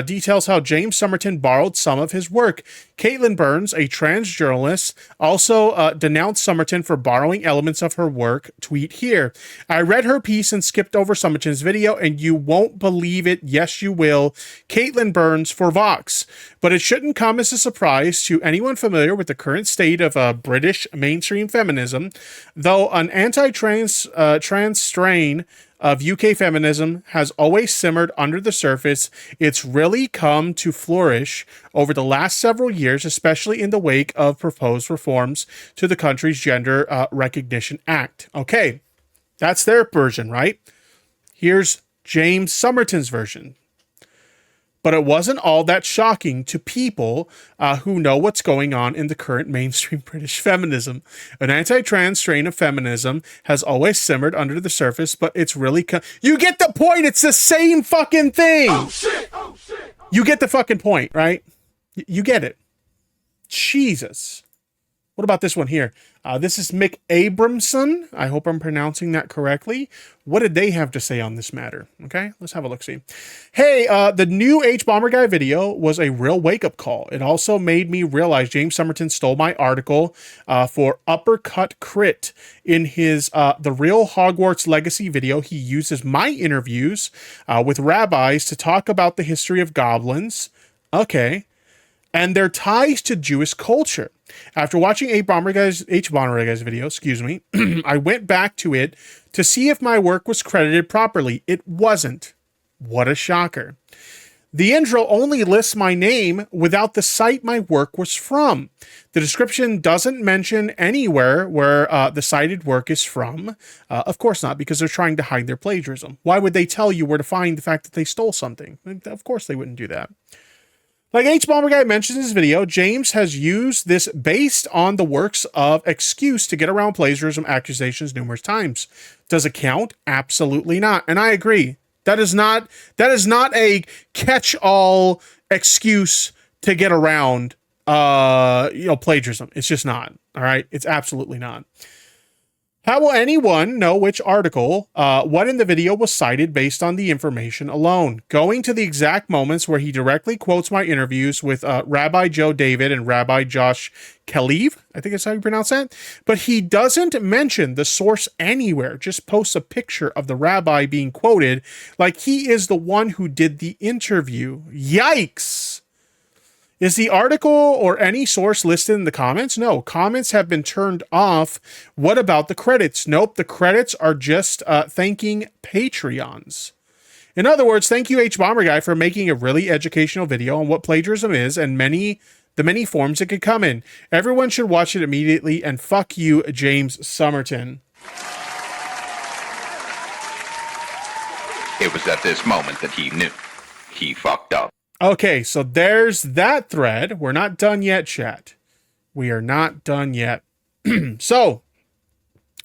S1: details how James Somerton borrowed some of his work. Caitlin Burns, a trans journalist, also denounced Somerton for borrowing elements of her work. Tweet here. I read her piece and skipped over Somerton's video, and you won't believe it. Yes, you will. Caitlin Burns for Vox. But it shouldn't come as a surprise to anyone familiar with the current state of British mainstream feminism, though an anti-trans strain of UK feminism has always simmered under the surface. It's really come to flourish over the last several years, especially in the wake of proposed reforms to the country's Gender Recognition Act. Okay, that's their version, right? Here's James Somerton's version. But it wasn't all that shocking to people who know what's going on in the current mainstream British feminism. An anti-trans strain of feminism has always simmered under the surface, but it's really... You get the point! It's the same fucking thing! Oh, shit! Oh, shit! You get the fucking point, right? You get it. Jesus. What about this one here? This is Mick Abramson. I hope I'm pronouncing that correctly. What did they have to say on this matter? Okay, let's have a look-see. Hey, the new H-Bomber Guy video was a real wake-up call. It also made me realize James Somerton stole my article for Uppercut Crit. In his The Real Hogwarts Legacy video, he uses my interviews with rabbis to talk about the history of goblins. Okay. And their ties to Jewish culture. After watching H-Bomber Guy's video, I went back to it to see if my work was credited properly. It wasn't. What a shocker. The intro only lists my name without the site my work was from. The description doesn't mention anywhere where the cited work is from. Of course not, because they're trying to hide their plagiarism. Why would they tell you where to find the fact that they stole something? Of course they wouldn't do that. Like H-Bomber Guy mentions in his video, James has used this based on the works of excuse to get around plagiarism accusations numerous times. Does it count? Absolutely not. And I agree. That is not a catch-all excuse to get around plagiarism. It's just not. All right? It's absolutely not. How will anyone know which article, what in the video was cited based on the information alone? Going to the exact moments where he directly quotes my interviews with Rabbi Joe David and Rabbi Josh Kalev, I think that's how you pronounce that, but he doesn't mention the source anywhere, just posts a picture of the rabbi being quoted like he is the one who did the interview. Yikes! Is the article or any source listed in the comments? No, comments have been turned off. What about the credits? Nope, the credits are just thanking Patreons. In other words, thank you H-Bomber Guy for making a really educational video on what plagiarism is and the many forms it could come in. Everyone should watch it immediately, and fuck you, James Somerton.
S11: It was at this moment that he knew. He fucked up.
S1: Okay, so there's that thread. We're not done yet, chat. We are not done yet. So,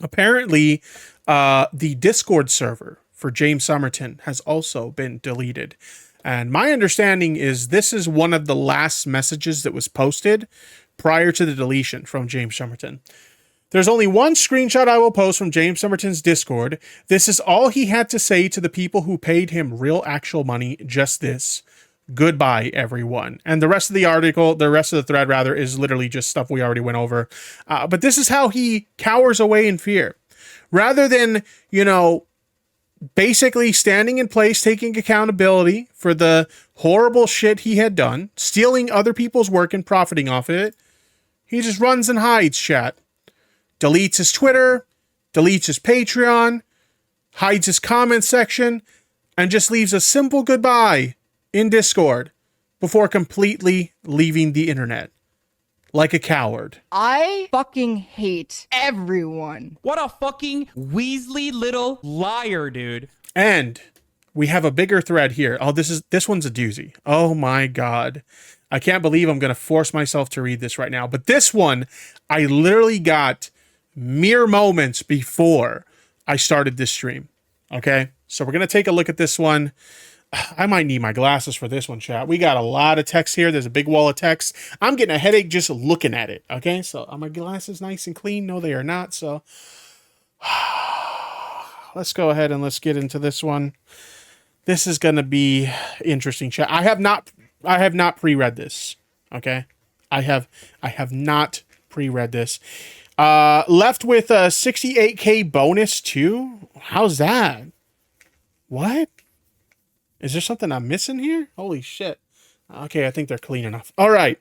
S1: apparently, the Discord server for James Somerton has also been deleted. And my understanding is this is one of the last messages that was posted prior to the deletion from James Somerton. There's only one screenshot I will post from James Somerton's Discord. This is all he had to say to the people who paid him real actual money, just this. Goodbye, everyone. And the rest of the article, the rest of the thread, rather, is literally just stuff we already went over. But this is how he cowers away in fear. Rather than, basically standing in place, taking accountability for the horrible shit he had done, stealing other people's work and profiting off of it, he just runs and hides, chat. Deletes his Twitter, deletes his Patreon, hides his comment section. and just leaves a simple goodbye in Discord before completely leaving the internet. Like a coward.
S5: I fucking hate everyone.
S7: What a fucking Weasley little liar, dude.
S1: And we have a bigger thread here. Oh, this one's a doozy. Oh my God. I can't believe I'm going to force myself to read this right now. But this one, I literally got mere moments before I started this stream. Okay? So we're going to take a look at this one. I might need my glasses for this one, chat. We got a lot of text here. There's a big wall of text. I'm getting a headache just looking at it. Okay, so are my glasses nice and clean? No, they are not. So let's go ahead and let's get into this one. This is going to be interesting, chat. I have not pre-read this. Okay, I have not pre-read this. Left with a 68K bonus too. How's that? What? Is there something I'm missing here? Holy shit. Okay, I think they're clean enough. All right.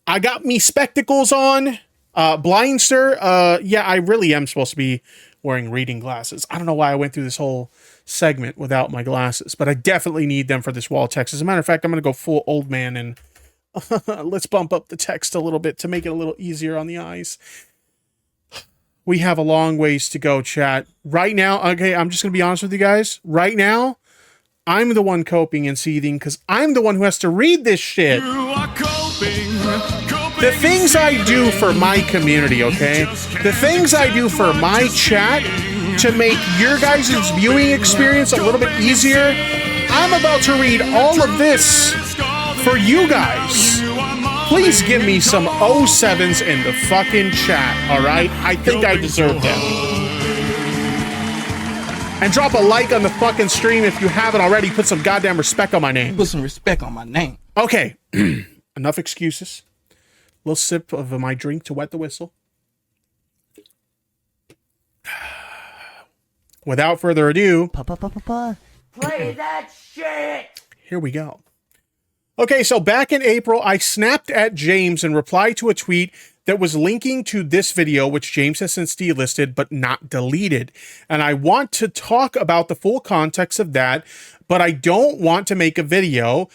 S1: I got me spectacles on. Blindster. Yeah, I really am supposed to be wearing reading glasses. I don't know why I went through this whole segment without my glasses, but I definitely need them for this wall text. As a matter of fact, I'm going to go full old man and let's bump up the text a little bit to make it a little easier on the eyes. We have a long ways to go, chat. Right now, okay, I'm just going to be honest with you guys. Right now, I'm the one coping and seething because I'm the one who has to read this shit. The things I do for my community, okay? The things I do for my chat to make your guys' viewing experience a little bit easier. I'm about to read all of this for you guys. Please give me some 07s in the fucking chat, all right? I think I deserve them. And drop a like on the fucking stream if you haven't already. Put some goddamn respect on my name.
S12: Put some respect on my name.
S1: Okay. Enough excuses. Little sip of my drink to wet the whistle. Without further ado.
S12: Play that shit!
S1: Here we go. Okay, so back in April, I snapped at James in reply to a tweet that was linking to this video, which James has since delisted, but not deleted. And I want to talk about the full context of that, but I don't want to make a video.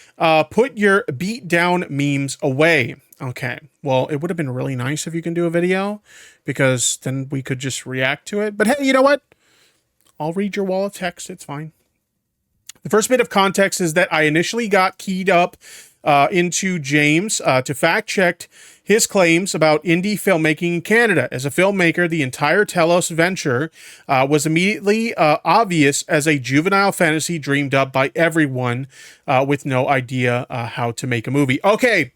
S1: Put your beat down memes away. Okay, well, it would have been really nice if you can do a video, because then we could just react to it. But hey, you know what? I'll read your wall of text. It's fine. The first bit of context is that I initially got keyed up into James to fact check his claims about indie filmmaking in Canada. As a filmmaker, the entire Telos venture was immediately obvious as a juvenile fantasy dreamed up by everyone with no idea how to make a movie. Okay,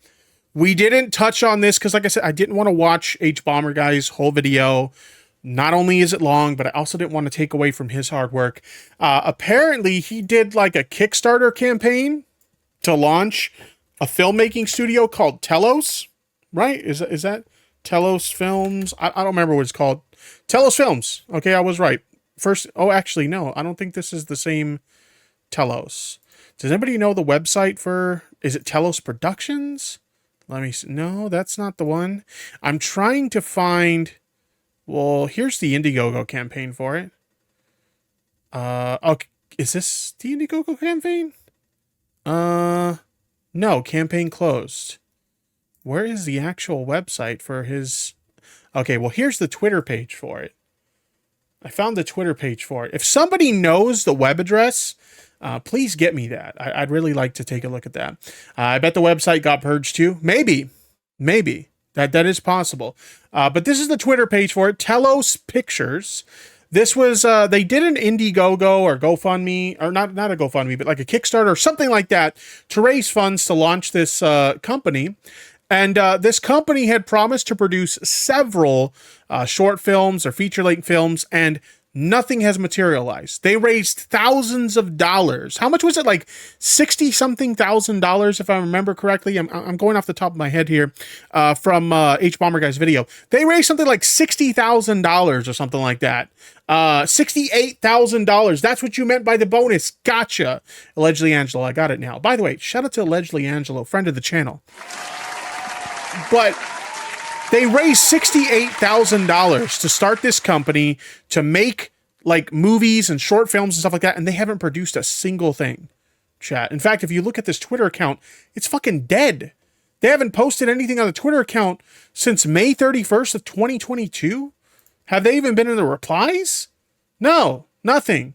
S1: we didn't touch on this because, like I said, I didn't want to watch H Bomber Guy's whole video. Not only is it long, but I also didn't want to take away from his hard work. Apparently, he did like a Kickstarter campaign to launch a filmmaking studio called Telos, right? Is that Telos Films? I don't remember what it's called. Telos Films. Okay, I was right. First, oh, actually, no. I don't think this is the same Telos. Does anybody know the website for, is it Telos Productions? Let me see. No, that's not the one. I'm trying to find... Well, here's the Indiegogo campaign for it. Okay, is this the Indiegogo campaign? No, campaign closed. Where is the actual website for his... Okay, well, here's the Twitter page for it. I found the Twitter page for it. If somebody knows the web address, please get me that. I'd really like to take a look at that. I bet the website got purged too. Maybe. That is possible. But this is the Twitter page for it. Telos Pictures. This was, they did an Indiegogo or GoFundMe, or not a GoFundMe, but like a Kickstarter or something like that to raise funds to launch this company. And this company had promised to produce several short films or feature-length films, and nothing has materialized. They raised thousands of dollars. How much was it? Like $60-something thousand, if I remember correctly. I'm going off the top of my head here from H Bomber Guy's video. They raised something like $60,000 or something like that. $68,000. That's what you meant by the bonus. Gotcha. Allegedly Angelo. I got it now. By the way, shout out to Allegedly Angelo, friend of the channel. But they raised $68,000 to start this company to make like movies and short films and stuff like that, and they haven't produced a single thing, chat. In fact, if you look at this Twitter account, it's fucking dead. They haven't posted anything on the Twitter account since May 31st of 2022. Have they even been in the replies? No, nothing.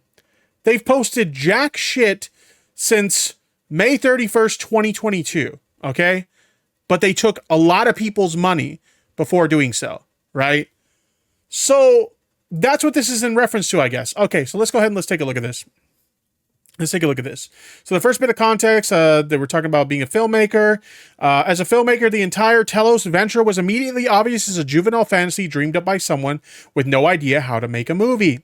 S1: They've posted jack shit since May 31st, 2022, okay? But they took a lot of people's money before doing so, right? So that's what this is in reference to, I guess. Okay, so let's go ahead and let's take a look at this. Let's take a look at this. So the first bit of context, they were talking about being a filmmaker. As a filmmaker, the entire Telos venture was immediately obvious as a juvenile fantasy dreamed up by someone with no idea how to make a movie.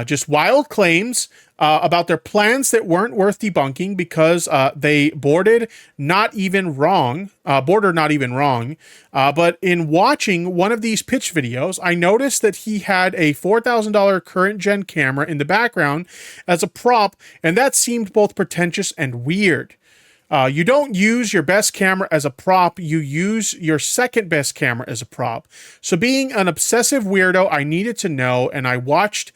S1: Just wild claims about their plans that weren't worth debunking because they bordered not even wrong. But in watching one of these pitch videos, I noticed that he had a $4,000 current gen camera in the background as a prop, and that seemed both pretentious and weird. You don't use your best camera as a prop, you use your second best camera as a prop. So being an obsessive weirdo, I needed to know, and I watched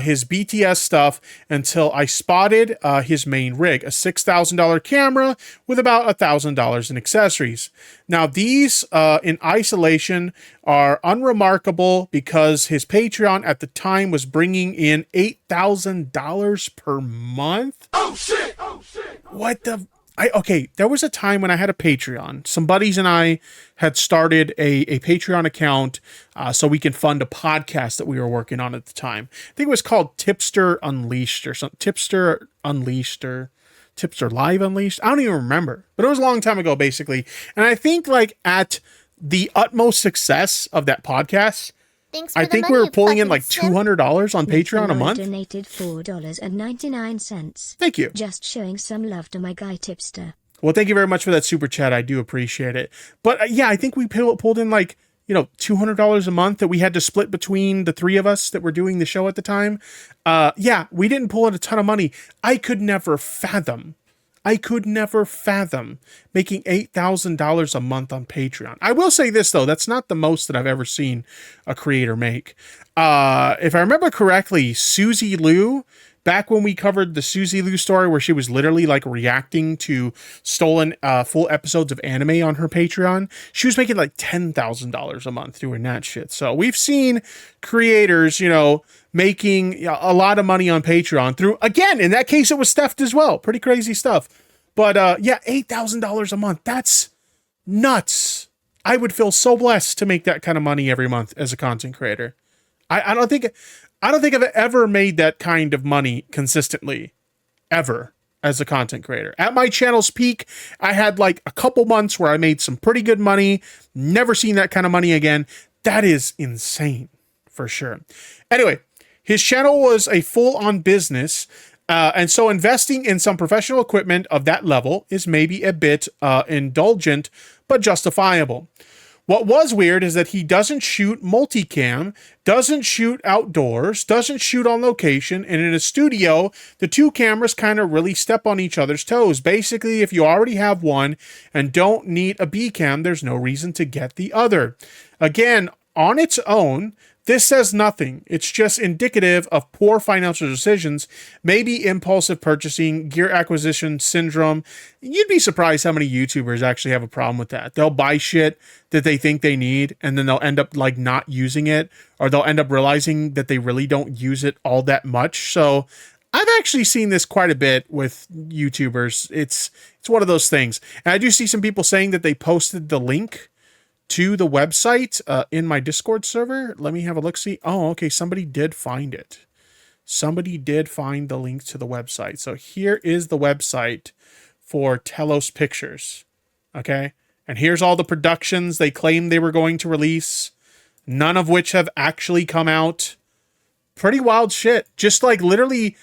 S1: his BTS stuff until I spotted his main rig, a $6,000 camera with about $1,000 in accessories. Now these in isolation are unremarkable because his Patreon at the time was bringing in $8,000 per month. Oh shit! What the... Okay, there was a time when I had a Patreon. Some buddies and I had started a Patreon account so we can fund a podcast that we were working on at the time. I think it was called Tipster Unleashed or something. Tipster Unleashed or Tipster Live Unleashed. I don't even remember, but it was a long time ago, basically. And I think like at the utmost success of that podcast, I think we were pulling in like $200 on Patreon a month.
S8: Donated $4.99.
S1: Thank you.
S8: Just showing some love to my guy Tipster.
S1: Well, thank you very much for that super chat. I do appreciate it. But yeah, I think we pulled in like, $200 a month that we had to split between the three of us that were doing the show at the time. Yeah, we didn't pull in a ton of money. I could never fathom making $8,000 a month on Patreon. I will say this, though. That's not the most that I've ever seen a creator make. If I remember correctly, Susie Liu, back when we covered the Susie Liu story where she was literally like reacting to stolen full episodes of anime on her Patreon, she was making like $10,000 a month doing that shit. So we've seen creators, making a lot of money on Patreon through, again, in that case, it was theft as well. Pretty crazy stuff. But yeah, $8,000 a month. That's nuts. I would feel so blessed to make that kind of money every month as a content creator. I don't think I've ever made that kind of money consistently, ever, as a content creator. At my channel's peak, I had like a couple months where I made some pretty good money. Never seen that kind of money again. That is insane, for sure. Anyway, his channel was a full-on business, and so investing in some professional equipment of that level is maybe a bit indulgent, but justifiable. What was weird is that he doesn't shoot multicam, doesn't shoot outdoors, doesn't shoot on location, and in a studio, the two cameras kind of really step on each other's toes. Basically, if you already have one and don't need a B cam, there's no reason to get the other. Again, on its own, this says nothing. It's just indicative of poor financial decisions, maybe impulsive purchasing, gear acquisition syndrome. You'd be surprised how many YouTubers actually have a problem with that. They'll buy shit that they think they need, and then they'll end up like not using it, or they'll end up realizing that they really don't use it all that much. So I've actually seen this quite a bit with YouTubers. It's one of those things. And I do see some people saying that they posted the link to the website in my Discord server. Let me have a look. See. Oh, okay. Somebody did find it. Somebody did find the link to the website. So here is the website for Telos Pictures. Okay. And here's all the productions they claimed they were going to release, none of which have actually come out. Pretty wild shit. Just like literally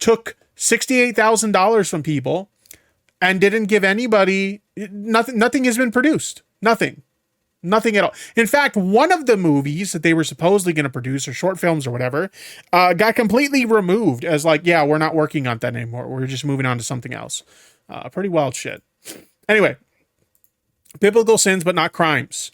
S1: took $68,000 from people and didn't give anybody, nothing has been produced. Nothing at all. In fact, one of the movies that they were supposedly going to produce, or short films or whatever, got completely removed as like, yeah, we're not working on that anymore. We're just moving on to something else. Pretty wild shit. Anyway, biblical sins, but not crimes.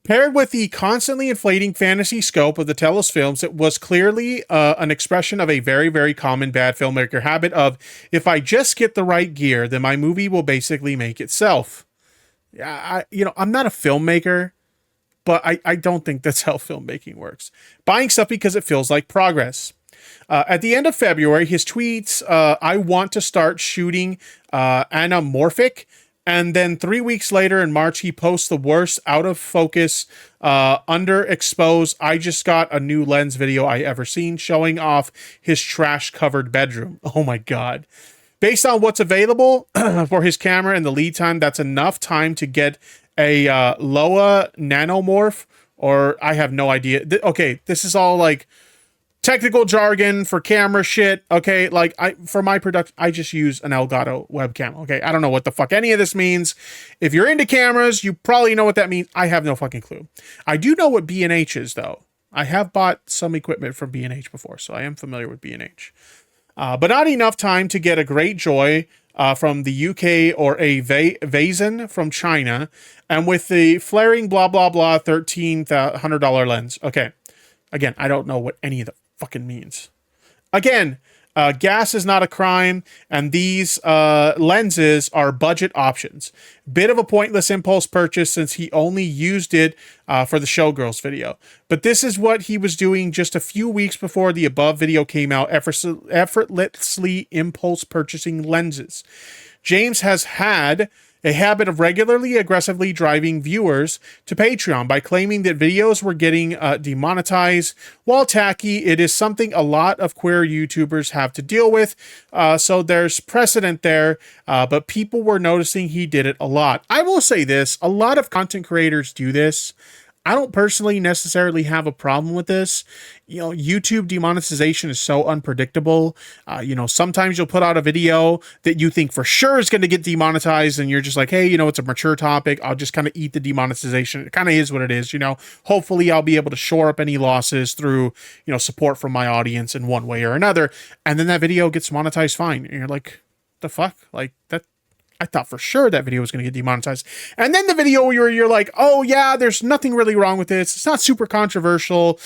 S1: Paired with the constantly inflating fantasy scope of the Telos films, it was clearly an expression of a very, very common bad filmmaker habit of, if I just get the right gear, then my movie will basically make itself. I'm not a filmmaker, but I don't think that's how filmmaking works. Buying stuff because it feels like progress. At the end of February, his tweets, I want to start shooting anamorphic. And then 3 weeks later in March, he posts the worst out of focus, underexposed, I just got a new lens video I ever seen, showing off his trash covered bedroom. Oh my God. Based on what's available for his camera and the lead time, that's enough time to get a Loa nanomorph, or I have no idea. Okay, this is all like technical jargon for camera shit. Okay, like for my production, I just use an Elgato webcam. Okay, I don't know what the fuck any of this means. If you're into cameras, you probably know what that means. I have no fucking clue. I do know what B&H is though. I have bought some equipment from B&H before, so I am familiar with B&H. But not enough time to get a great Joy from the UK or a Vazen from China, and with the flaring blah blah blah $1,300 lens. Okay, again, I don't know what any of the fucking means. Again, gas is not a crime, and these lenses are budget options. Bit of a pointless impulse purchase since he only used it for the Showgirls video. But this is what he was doing just a few weeks before the above video came out, effortlessly impulse purchasing lenses. James has had a habit of regularly aggressively driving viewers to Patreon by claiming that videos were getting demonetized. While tacky, it is something a lot of queer YouTubers have to deal with, so there's precedent there, but people were noticing he did it a lot. I will say this, a lot of content creators do this. I don't personally necessarily have a problem with this. YouTube demonetization is so unpredictable. Sometimes you'll put out a video that you think for sure is going to get demonetized, and you're just like, hey, it's a mature topic. I'll just kind of eat the demonetization. It kind of is what it is. Hopefully I'll be able to shore up any losses through, support from my audience in one way or another. And then that video gets monetized fine. And you're like, the fuck? Like that. I thought for sure that video was going to get demonetized. And then the video where you're like, oh yeah, there's nothing really wrong with this. It's not super controversial.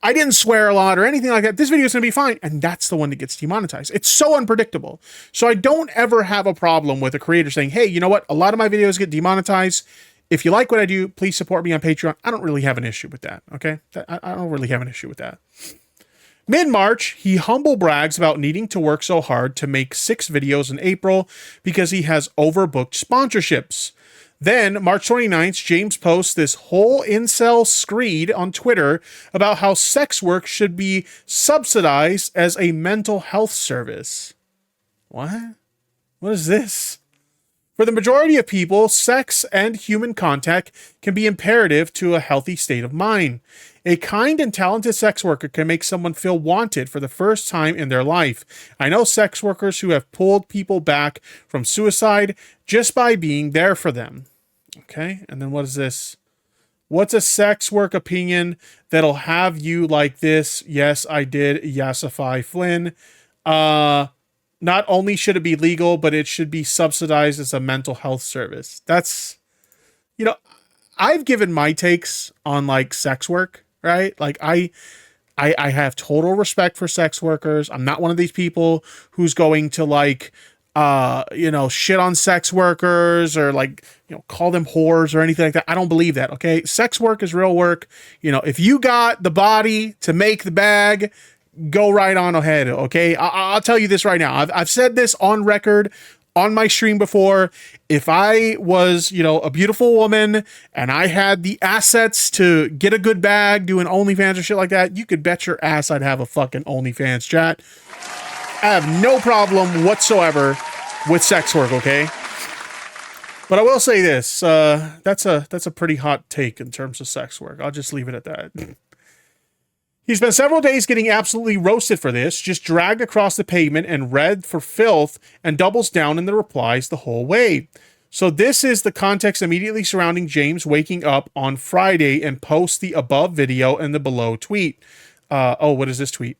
S1: I didn't swear a lot or anything like that. This video is going to be fine. And that's the one that gets demonetized. It's so unpredictable. So I don't ever have a problem with a creator saying, hey, you know what? A lot of my videos get demonetized. If you like what I do, please support me on Patreon. I don't really have an issue with that. Okay. I don't really have an issue with that. Mid-March, he humble brags about needing to work so hard to make 6 videos in April because he has overbooked sponsorships. Then, March 29th, James posts this whole incel screed on Twitter about how sex work should be subsidized as a mental health service. What? What is this? For the majority of people, sex and human contact can be imperative to a healthy state of mind. A kind and talented sex worker can make someone feel wanted for the first time in their life. I know sex workers who have pulled people back from suicide just by being there for them. Okay, and then what is this? What's a sex work opinion that'll have you like this? Yes, I did yassify Flynn. Not only should it be legal, but it should be subsidized as a mental health service. That's, I've given my takes on like sex work. Right? Like I have total respect for sex workers. I'm not one of these people who's going to like, shit on sex workers or like, call them whores or anything like that. I don't believe that. Okay. Sex work is real work. If you got the body to make the bag, go right on ahead. Okay. I'll tell you this right now. I've said this on record on my stream before. If I was, a beautiful woman and I had the assets to get a good bag, doing OnlyFans or shit like that, you could bet your ass I'd have a fucking OnlyFans chat. I have no problem whatsoever with sex work, okay? But I will say this, that's a pretty hot take in terms of sex work. I'll just leave it at that. He spent several days getting absolutely roasted for this, just dragged across the pavement and read for filth, and doubles down in the replies the whole way. So this is the context immediately surrounding James waking up on Friday and posts the above video and the below tweet. What is this tweet?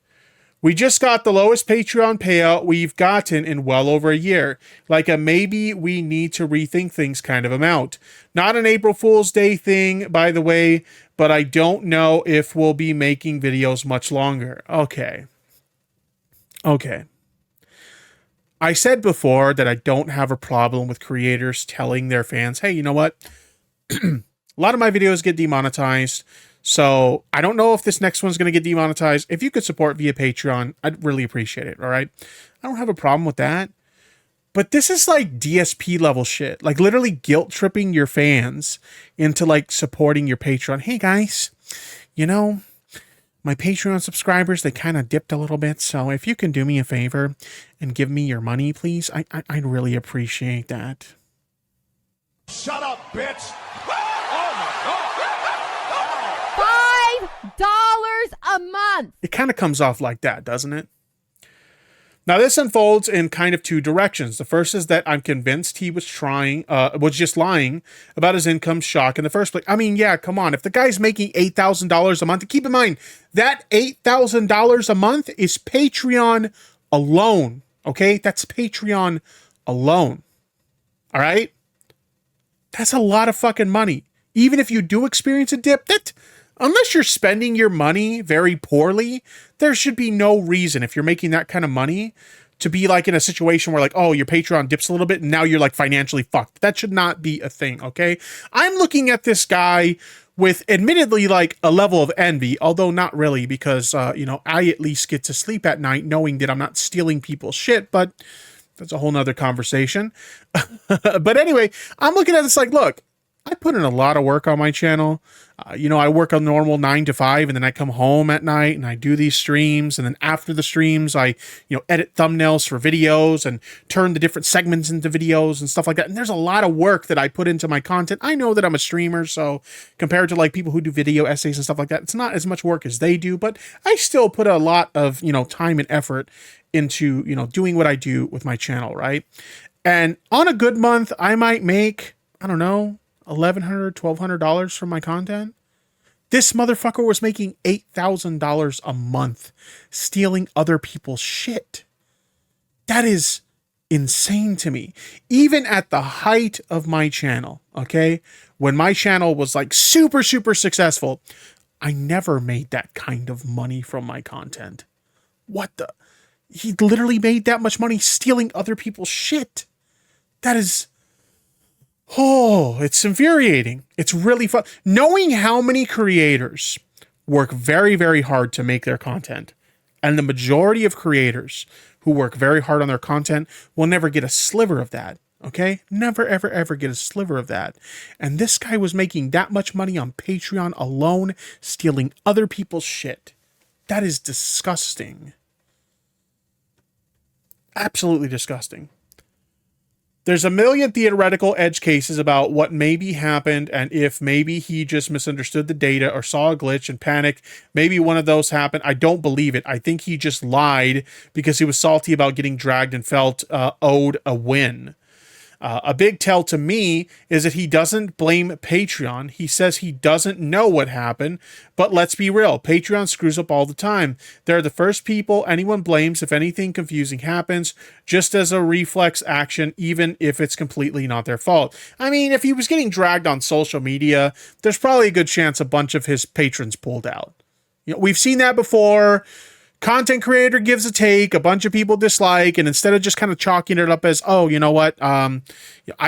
S1: We just got the lowest Patreon payout we've gotten in well over a year. Like a maybe we need to rethink things kind of amount. Not an April Fool's Day thing, by the way, but I don't know if we'll be making videos much longer. Okay. Okay. I said before that I don't have a problem with creators telling their fans, hey, you know what? A lot of my videos get demonetized. So I don't know if this next one's going to get demonetized. If you could support via Patreon, I'd really appreciate it. All right. I don't have a problem with that. But this is like DSP level shit. Like literally guilt tripping your fans into like supporting your Patreon. Hey guys, you know, my Patreon subscribers, they kind of dipped a little bit. So if you can do me a favor and give me your money, please, I'd really appreciate that.
S6: Shut up, bitch!
S10: $5 a month.
S1: It kind of comes off like that, doesn't it? Now, this unfolds in kind of two directions. The first is that I'm convinced he was just lying about his income shock in the first place. I mean, yeah, come on. If the guy's making $8,000 a month, keep in mind, that $8,000 a month is Patreon alone, okay? That's Patreon alone, all right? That's a lot of fucking money. Even if you do experience a dip, unless you're spending your money very poorly, there should be no reason if you're making that kind of money to be like in a situation where like, oh, your Patreon dips a little bit and now you're like financially fucked. That should not be a thing, okay? I'm looking at this guy with admittedly like a level of envy, although not really because, you know, I at least get to sleep at night knowing that I'm not stealing people's shit, but that's a whole nother conversation. But anyway, I'm looking at this like, look, I put in a lot of work on my channel. You know, I work a normal 9 to 5 and then I come home at night and I do these streams. And then after the streams, I, you know, edit thumbnails for videos and turn the different segments into videos and stuff like that. And there's a lot of work that I put into my content. I know that I'm a streamer, so compared to like people who do video essays and stuff like that, it's not as much work as they do, but I still put a lot of, you know, time and effort into, you know, doing what I do with my channel, right? And on a good month, I might make, I don't know, $1,100, $1,200 from my content. This motherfucker was making $8,000 a month stealing other people's shit. That is insane to me. Even at the height of my channel, okay, when my channel was like super, super successful, I never made that kind of money from my content. What the? He literally made that much money stealing other people's shit. That is... oh, it's infuriating. It's really fun. Knowing how many creators work very, very hard to make their content, and the majority of creators who work very hard on their content will never get a sliver of that, okay? Never, ever, ever get a sliver of that. And this guy was making that much money on Patreon alone, stealing other people's shit. That is disgusting. Absolutely disgusting. There's a million theoretical edge cases about what maybe happened and if maybe he just misunderstood the data or saw a glitch and panicked. Maybe one of those happened. I don't believe it. I think he just lied because he was salty about getting dragged and felt owed a win. A big tell to me is that he doesn't blame Patreon. He says he doesn't know what happened, but let's be real. Patreon screws up all the time. They're the first people anyone blames if anything confusing happens, just as a reflex action, even if it's completely not their fault. I mean, if he was getting dragged on social media, there's probably a good chance a bunch of his patrons pulled out. You know, we've seen that before. Content creator gives a take, a bunch of people dislike, and instead of just kind of chalking it up as, oh, you know what, I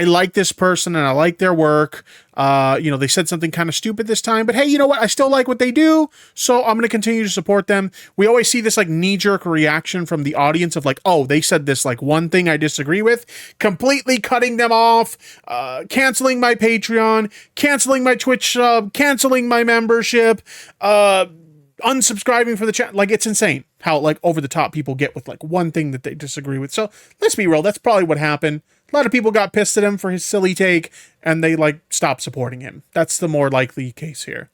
S1: like this person and I like their work, you know, they said something kind of stupid this time, but hey, you know what, I still like what they do, so I'm going to continue to support them. We always see this like knee-jerk reaction from the audience of like, oh, they said this like one thing I disagree with, completely cutting them off, canceling my Patreon, canceling my Twitch sub, canceling my membership, unsubscribing for the chat. Like, it's insane how like over the top people get with like one thing that they disagree with. So let's be real, that's probably what happened. A lot of people got pissed at him for his silly take and they like stopped supporting him. That's the more likely case here.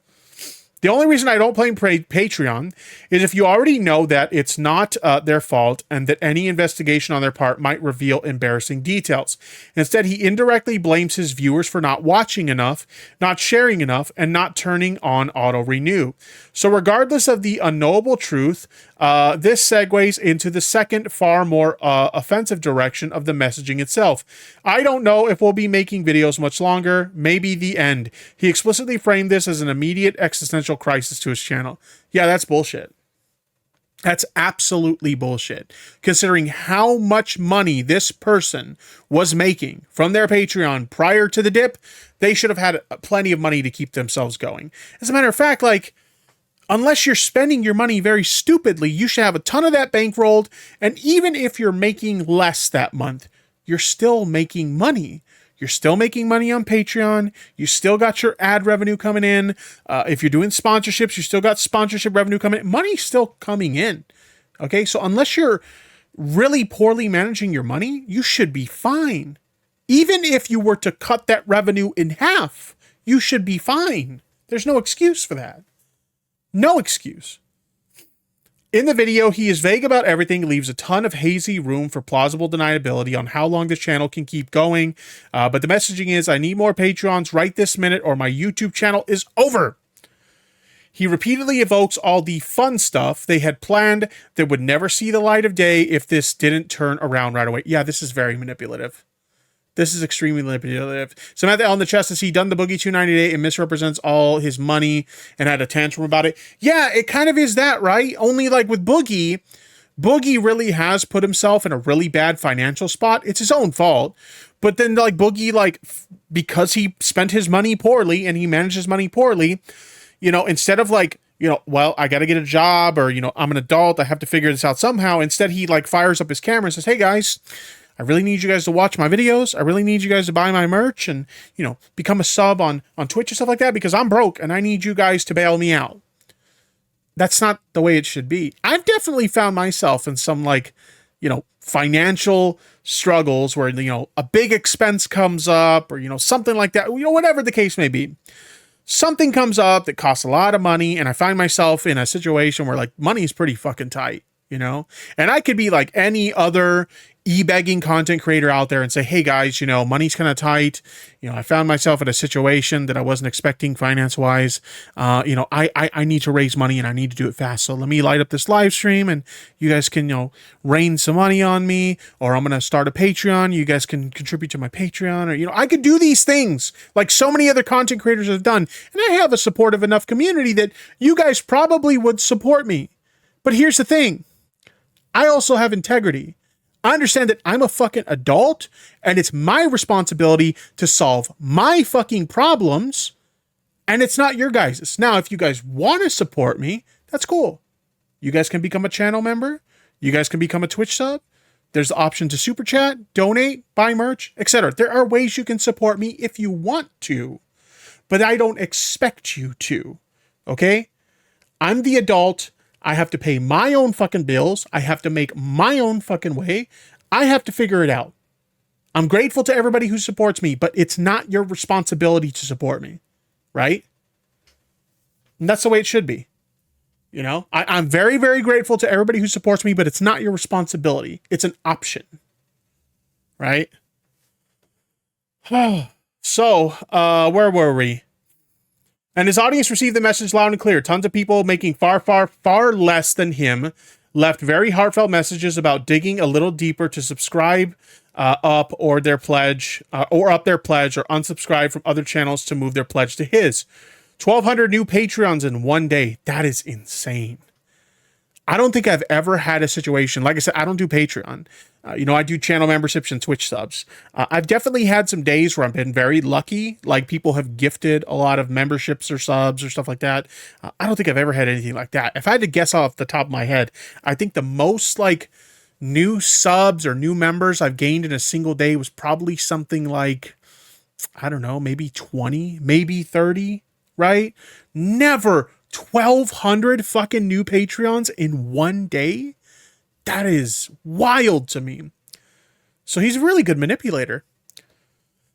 S1: The only reason I don't blame Patreon is if you already know that it's not their fault and that any investigation on their part might reveal embarrassing details. Instead, he indirectly blames his viewers for not watching enough, not sharing enough, and not turning on auto-renew. So regardless of the unknowable truth, this segues into the second, far more offensive direction of the messaging itself. I don't know if we'll be making videos much longer, maybe the end. He explicitly framed this as an immediate existential crisis to his channel. Yeah, that's bullshit. That's absolutely bullshit. Considering how much money this person was making from their Patreon prior to the dip, they should have had plenty of money to keep themselves going. As a matter of fact, like, unless you're spending your money very stupidly, you should have a ton of that bankrolled. And even if you're making less that month, you're still making money. You're still making money on Patreon. You still got your ad revenue coming in. If you're doing sponsorships, you still got sponsorship revenue coming in. Money's still coming in. Okay, so unless you're really poorly managing your money, you should be fine. Even if you were to cut that revenue in half, you should be fine. There's no excuse for that. No excuse. In the video, he is vague about everything, leaves a ton of hazy room for plausible deniability on how long this channel can keep going. But the messaging is, I need more Patreons right this minute or my YouTube channel is over. He repeatedly evokes all the fun stuff they had planned that would never see the light of day if this didn't turn around right away. Yeah, this is very manipulative. This is extremely manipulative. Samantha L in the chest has he done the Boogie 298 and misrepresents all his money and had a tantrum about it. Yeah, it kind of is that, right? Only like with Boogie really has put himself in a really bad financial spot. It's his own fault. But then like Boogie, like because he spent his money poorly and he managed his money poorly, you know, instead of like, you know, well, I got to get a job or, you know, I'm an adult, I have to figure this out somehow. Instead, he like fires up his camera and says, hey guys, I really need you guys to watch my videos. I really need you guys to buy my merch and, you know, become a sub on Twitch and stuff like that because I'm broke and I need you guys to bail me out. That's not the way it should be. I've definitely found myself in some like, you know, financial struggles where, you know, a big expense comes up or, you know, something like that, you know, whatever the case may be. Something comes up that costs a lot of money and I find myself in a situation where like money is pretty fucking tight, you know, and I could be like any other e-begging content creator out there and say, hey guys, you know, money's kind of tight. You know, I found myself in a situation that I wasn't expecting finance wise. You know, I need to raise money and I need to do it fast. So let me light up this live stream and you guys can, you know, rain some money on me, or I'm going to start a Patreon. You guys can contribute to my Patreon, or, you know, I could do these things like so many other content creators have done. And I have a supportive enough community that you guys probably would support me. But here's the thing. I also have integrity. I understand that I'm a fucking adult and it's my responsibility to solve my fucking problems, and it's not your guys's. Now, if you guys want to support me, that's cool. You guys can become a channel member. You guys can become a Twitch sub. There's the option to super chat, donate, buy merch, etc. There are ways you can support me if you want to, but I don't expect you to, okay? I'm the adult. I have to pay my own fucking bills. I have to make my own fucking way. I have to figure it out. I'm grateful to everybody who supports me, but it's not your responsibility to support me, right? And that's the way it should be. You know, I'm very, very grateful to everybody who supports me, but it's not your responsibility. It's an option, right? So, where were we? And his audience received the message loud and clear. Tons of people making far, far, far less than him left very heartfelt messages about digging a little deeper to subscribe up or their pledge, or up their pledge, or unsubscribe from other channels to move their pledge to his. 1,200 new Patreons in one day. That is insane. I don't think I've ever had a situation, like I said, I don't do Patreon. You know, I do channel memberships and Twitch subs. I've definitely had some days where I've been very lucky, like people have gifted a lot of memberships or subs or stuff like that. I don't think I've ever had anything like that. If I had to guess off the top of my head, I think the most like new subs or new members I've gained in a single day was probably something like, I don't know, maybe 20, maybe 30, right? Never 1,200 fucking new Patreons in one day. That is wild to me. So he's a really good manipulator.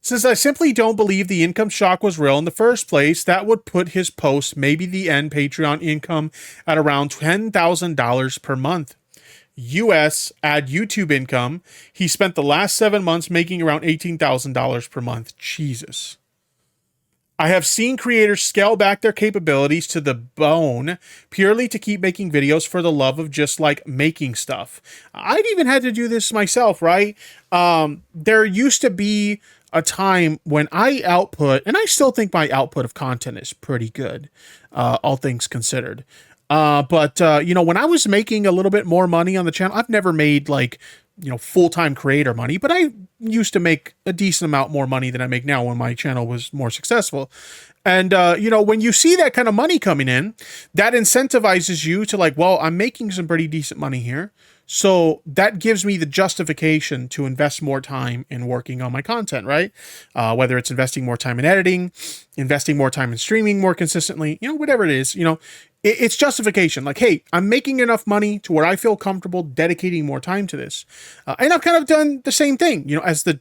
S1: Since I simply don't believe the income shock was real in the first place, that would put his post, maybe the end Patreon income, at around $10,000 per month. US add YouTube income. He spent the last 7 months making around $18,000 per month. Jesus. I have seen creators scale back their capabilities to the bone purely to keep making videos for the love of just like making stuff. I've even had to do this myself, right? There used to be a time when I output, and I still think my output of content is pretty good, all things considered. But you know, when I was making a little bit more money on the channel, I've never made like, you know, full-time creator money, but I used to make a decent amount more money than I make now when my channel was more successful. And, you know, when you see that kind of money coming in, that incentivizes you to like, well, I'm making some pretty decent money here. So that gives me the justification to invest more time in working on my content, right? Whether it's investing more time in editing, investing more time in streaming more consistently, you know, whatever it is, you know, it's justification. Like, hey, I'm making enough money to where I feel comfortable dedicating more time to this. And I've kind of done the same thing, you know, as the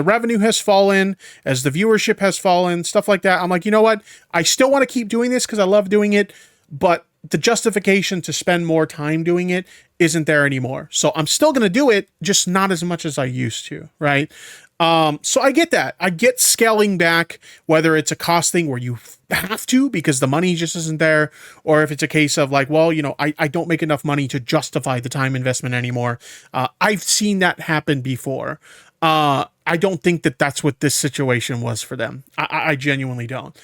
S1: revenue has fallen, as the viewership has fallen, stuff like that. I'm like, you know what? I still want to keep doing this because I love doing it, but the justification to spend more time doing it isn't there anymore. So I'm still going to do it, just not as much as I used to, right? So I get that. I get scaling back, whether it's a cost thing where you have to because the money just isn't there, or if it's a case of like, well, you know, I don't make enough money to justify the time investment anymore. I've seen that happen before. I don't think that that's what this situation was for them. I genuinely don't.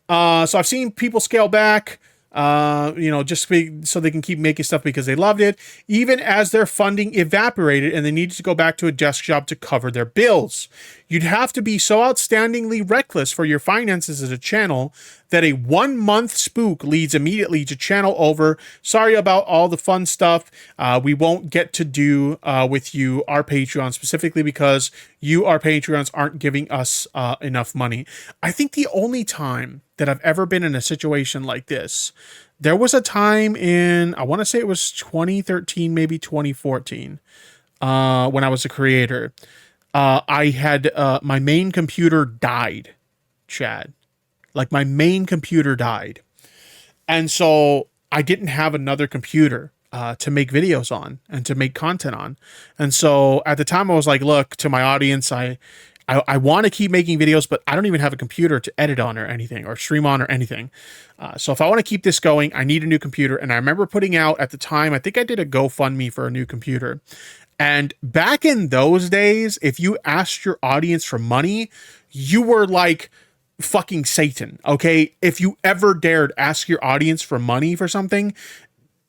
S1: So I've seen people scale back, you know, just so they can keep making stuff because they loved it, even as their funding evaporated and they needed to go back to a desk job to cover their bills. You'd have to be so outstandingly reckless for your finances as a channel that a 1 month spook leads immediately to channel over. Sorry about all the fun stuff. We won't get to do with you, our Patreon, specifically because you, our Patreons, aren't giving us enough money. I think the only time that I've ever been in a situation like this, there was a time in, I want to say it was 2013, maybe 2014, when I was a creator. I had, my main computer died, Chad. Like my main computer died. And so I didn't have another computer to make videos on and to make content on. And so at the time I was like, look, to my audience, I want to keep making videos, but I don't even have a computer to edit on or anything or stream on or anything. So if I want to keep this going, I need a new computer. And I remember putting out at the time, I think I did a GoFundMe for a new computer. And back in those days, if you asked your audience for money, you were like fucking Satan, okay? If you ever dared ask your audience for money for something,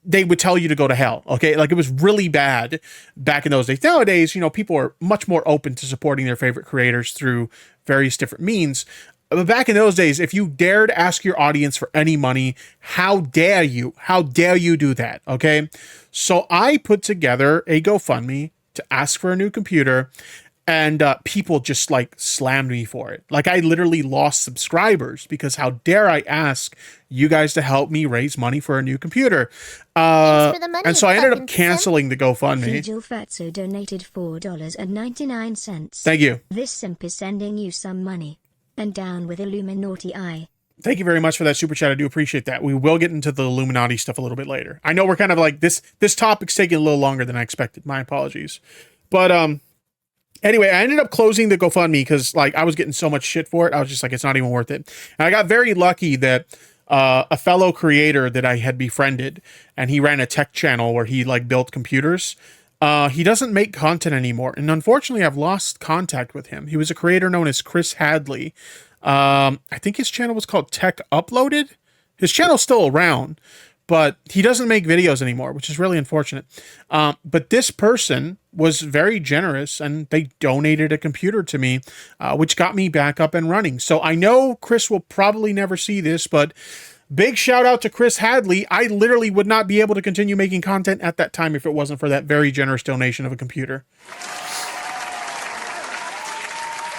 S1: they would tell you to go to hell, okay? Like it was really bad back in those days. Nowadays, you know, people are much more open to supporting their favorite creators through various different means. But back in those days, if you dared ask your audience for any money, how dare you? How dare you do that, okay? So I put together a GoFundMe to ask for a new computer, and people just like slammed me for it. Like I literally lost subscribers because how dare I ask you guys to help me raise money for a new computer? And so I ended up canceling the GoFundMe.
S8: Fatso donated $4.99.
S1: Thank you.
S8: This simp is sending you some money. And down with Illuminati eye.
S1: Thank you very much for that super chat. I do appreciate that. We will get into the Illuminati stuff a little bit later. I know we're kind of like this topic's taking a little longer than I expected. My apologies. But anyway, I ended up closing the GoFundMe because like I was getting so much shit for it. I was just like, it's not even worth it. And I got very lucky that a fellow creator that I had befriended, and he ran a tech channel where he like built computers. He doesn't make content anymore. And unfortunately, I've lost contact with him. He was a creator known as Chris Hadley. I think his channel was called Tech Uploaded. His channel's still around, but he doesn't make videos anymore, which is really unfortunate. But this person was very generous and they donated a computer to me, which got me back up and running. So I know Chris will probably never see this, but big shout out to Chris Hadley. I literally would not be able to continue making content at that time if it wasn't for that very generous donation of a computer.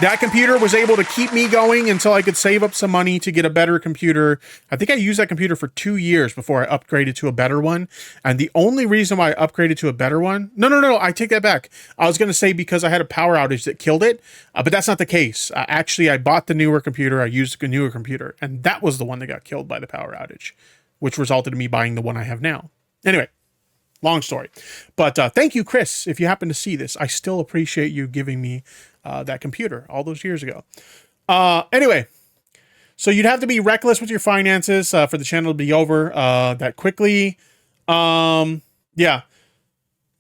S1: That computer was able to keep me going until I could save up some money to get a better computer. I think I used that computer for 2 years before I upgraded to a better one. And the only reason why I upgraded to a better one, no, I take that back. I was going to say because I had a power outage that killed it, but that's not the case. Actually, I bought the newer computer. I used a newer computer, and that was the one that got killed by the power outage, which resulted in me buying the one I have now. Anyway. Long story. But thank you, Chris. If you happen to see this, I still appreciate you giving me that computer all those years ago. Anyway, so you'd have to be reckless with your finances for the channel to be over that quickly. Yeah.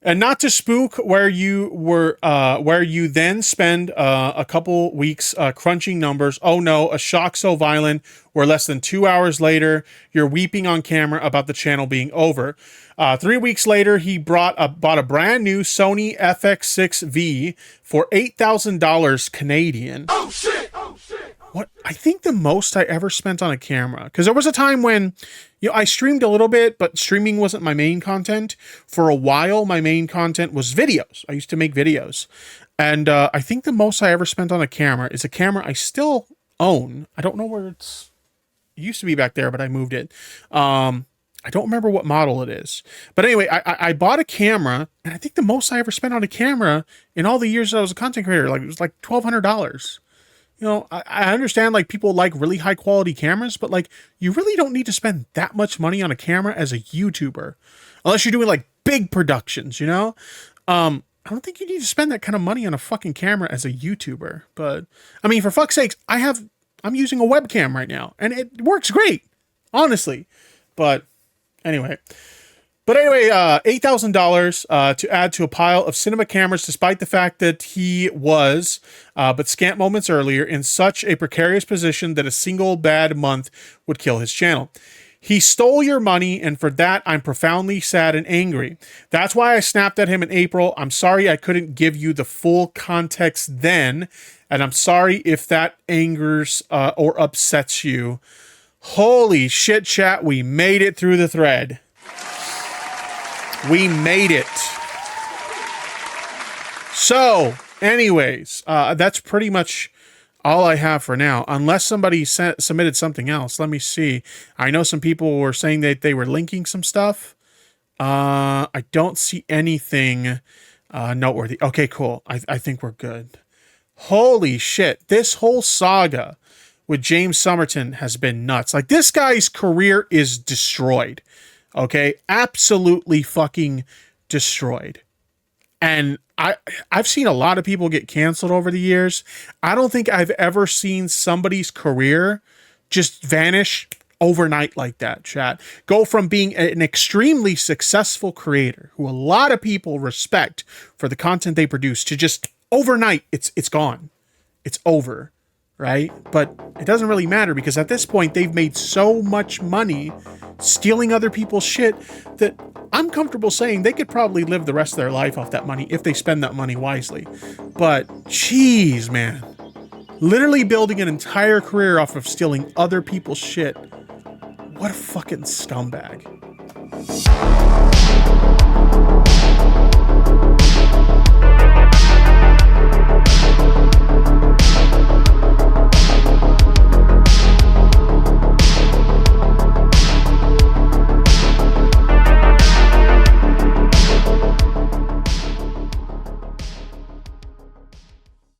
S1: And not to spook where you were, where you then spend a couple weeks crunching numbers. Oh no, a shock so violent where less than 2 hours later, you're weeping on camera about the channel being over. 3 weeks later, he bought a brand new Sony FX6V for $8,000 Canadian. Oh shit! Oh shit! What I think the most I ever spent on a camera, because there was a time when, you know, I streamed a little bit, but streaming wasn't my main content. For a while, my main content was videos. I used to make videos, and I think the most I ever spent on a camera is a camera I still own. I don't know where it used to be back there, but I moved it. I don't remember what model it is. But anyway, I bought a camera, and I think the most I ever spent on a camera in all the years that I was a content creator, like it was like $1,200. You know, I understand like people like really high quality cameras, but like you really don't need to spend that much money on a camera as a YouTuber. Unless you're doing like big productions, you know? I don't think you need to spend that kind of money on a fucking camera as a YouTuber. But I mean, for fuck's sakes, I'm using a webcam right now, and it works great, honestly. But anyway, $8,000 to add to a pile of cinema cameras, despite the fact that he was, but scant moments earlier, in such a precarious position that a single bad month would kill his channel. He stole your money, and for that, I'm profoundly sad and angry. That's why I snapped at him in April. I'm sorry I couldn't give you the full context then, and I'm sorry if that angers or upsets you. Holy shit, chat, we made it through the thread. We made it. So, anyways, that's pretty much all I have for now. Unless somebody submitted something else. Let me see. I know some people were saying that they were linking some stuff. I don't see anything noteworthy. Okay, cool. I think we're good. Holy shit. This whole saga with James Somerton has been nuts. Like, this guy's career is destroyed. Okay, absolutely fucking destroyed. And I've seen a lot of people get canceled over the years. I don't think I've ever seen somebody's career just vanish overnight like that, chat. Go from being an extremely successful creator who a lot of people respect for the content they produce to just overnight, it's gone. It's over. Right? But it doesn't really matter because at this point they've made so much money stealing other people's shit that I'm comfortable saying they could probably live the rest of their life off that money if they spend that money wisely. But jeez, man, literally building an entire career off of stealing other people's shit. What a fucking scumbag.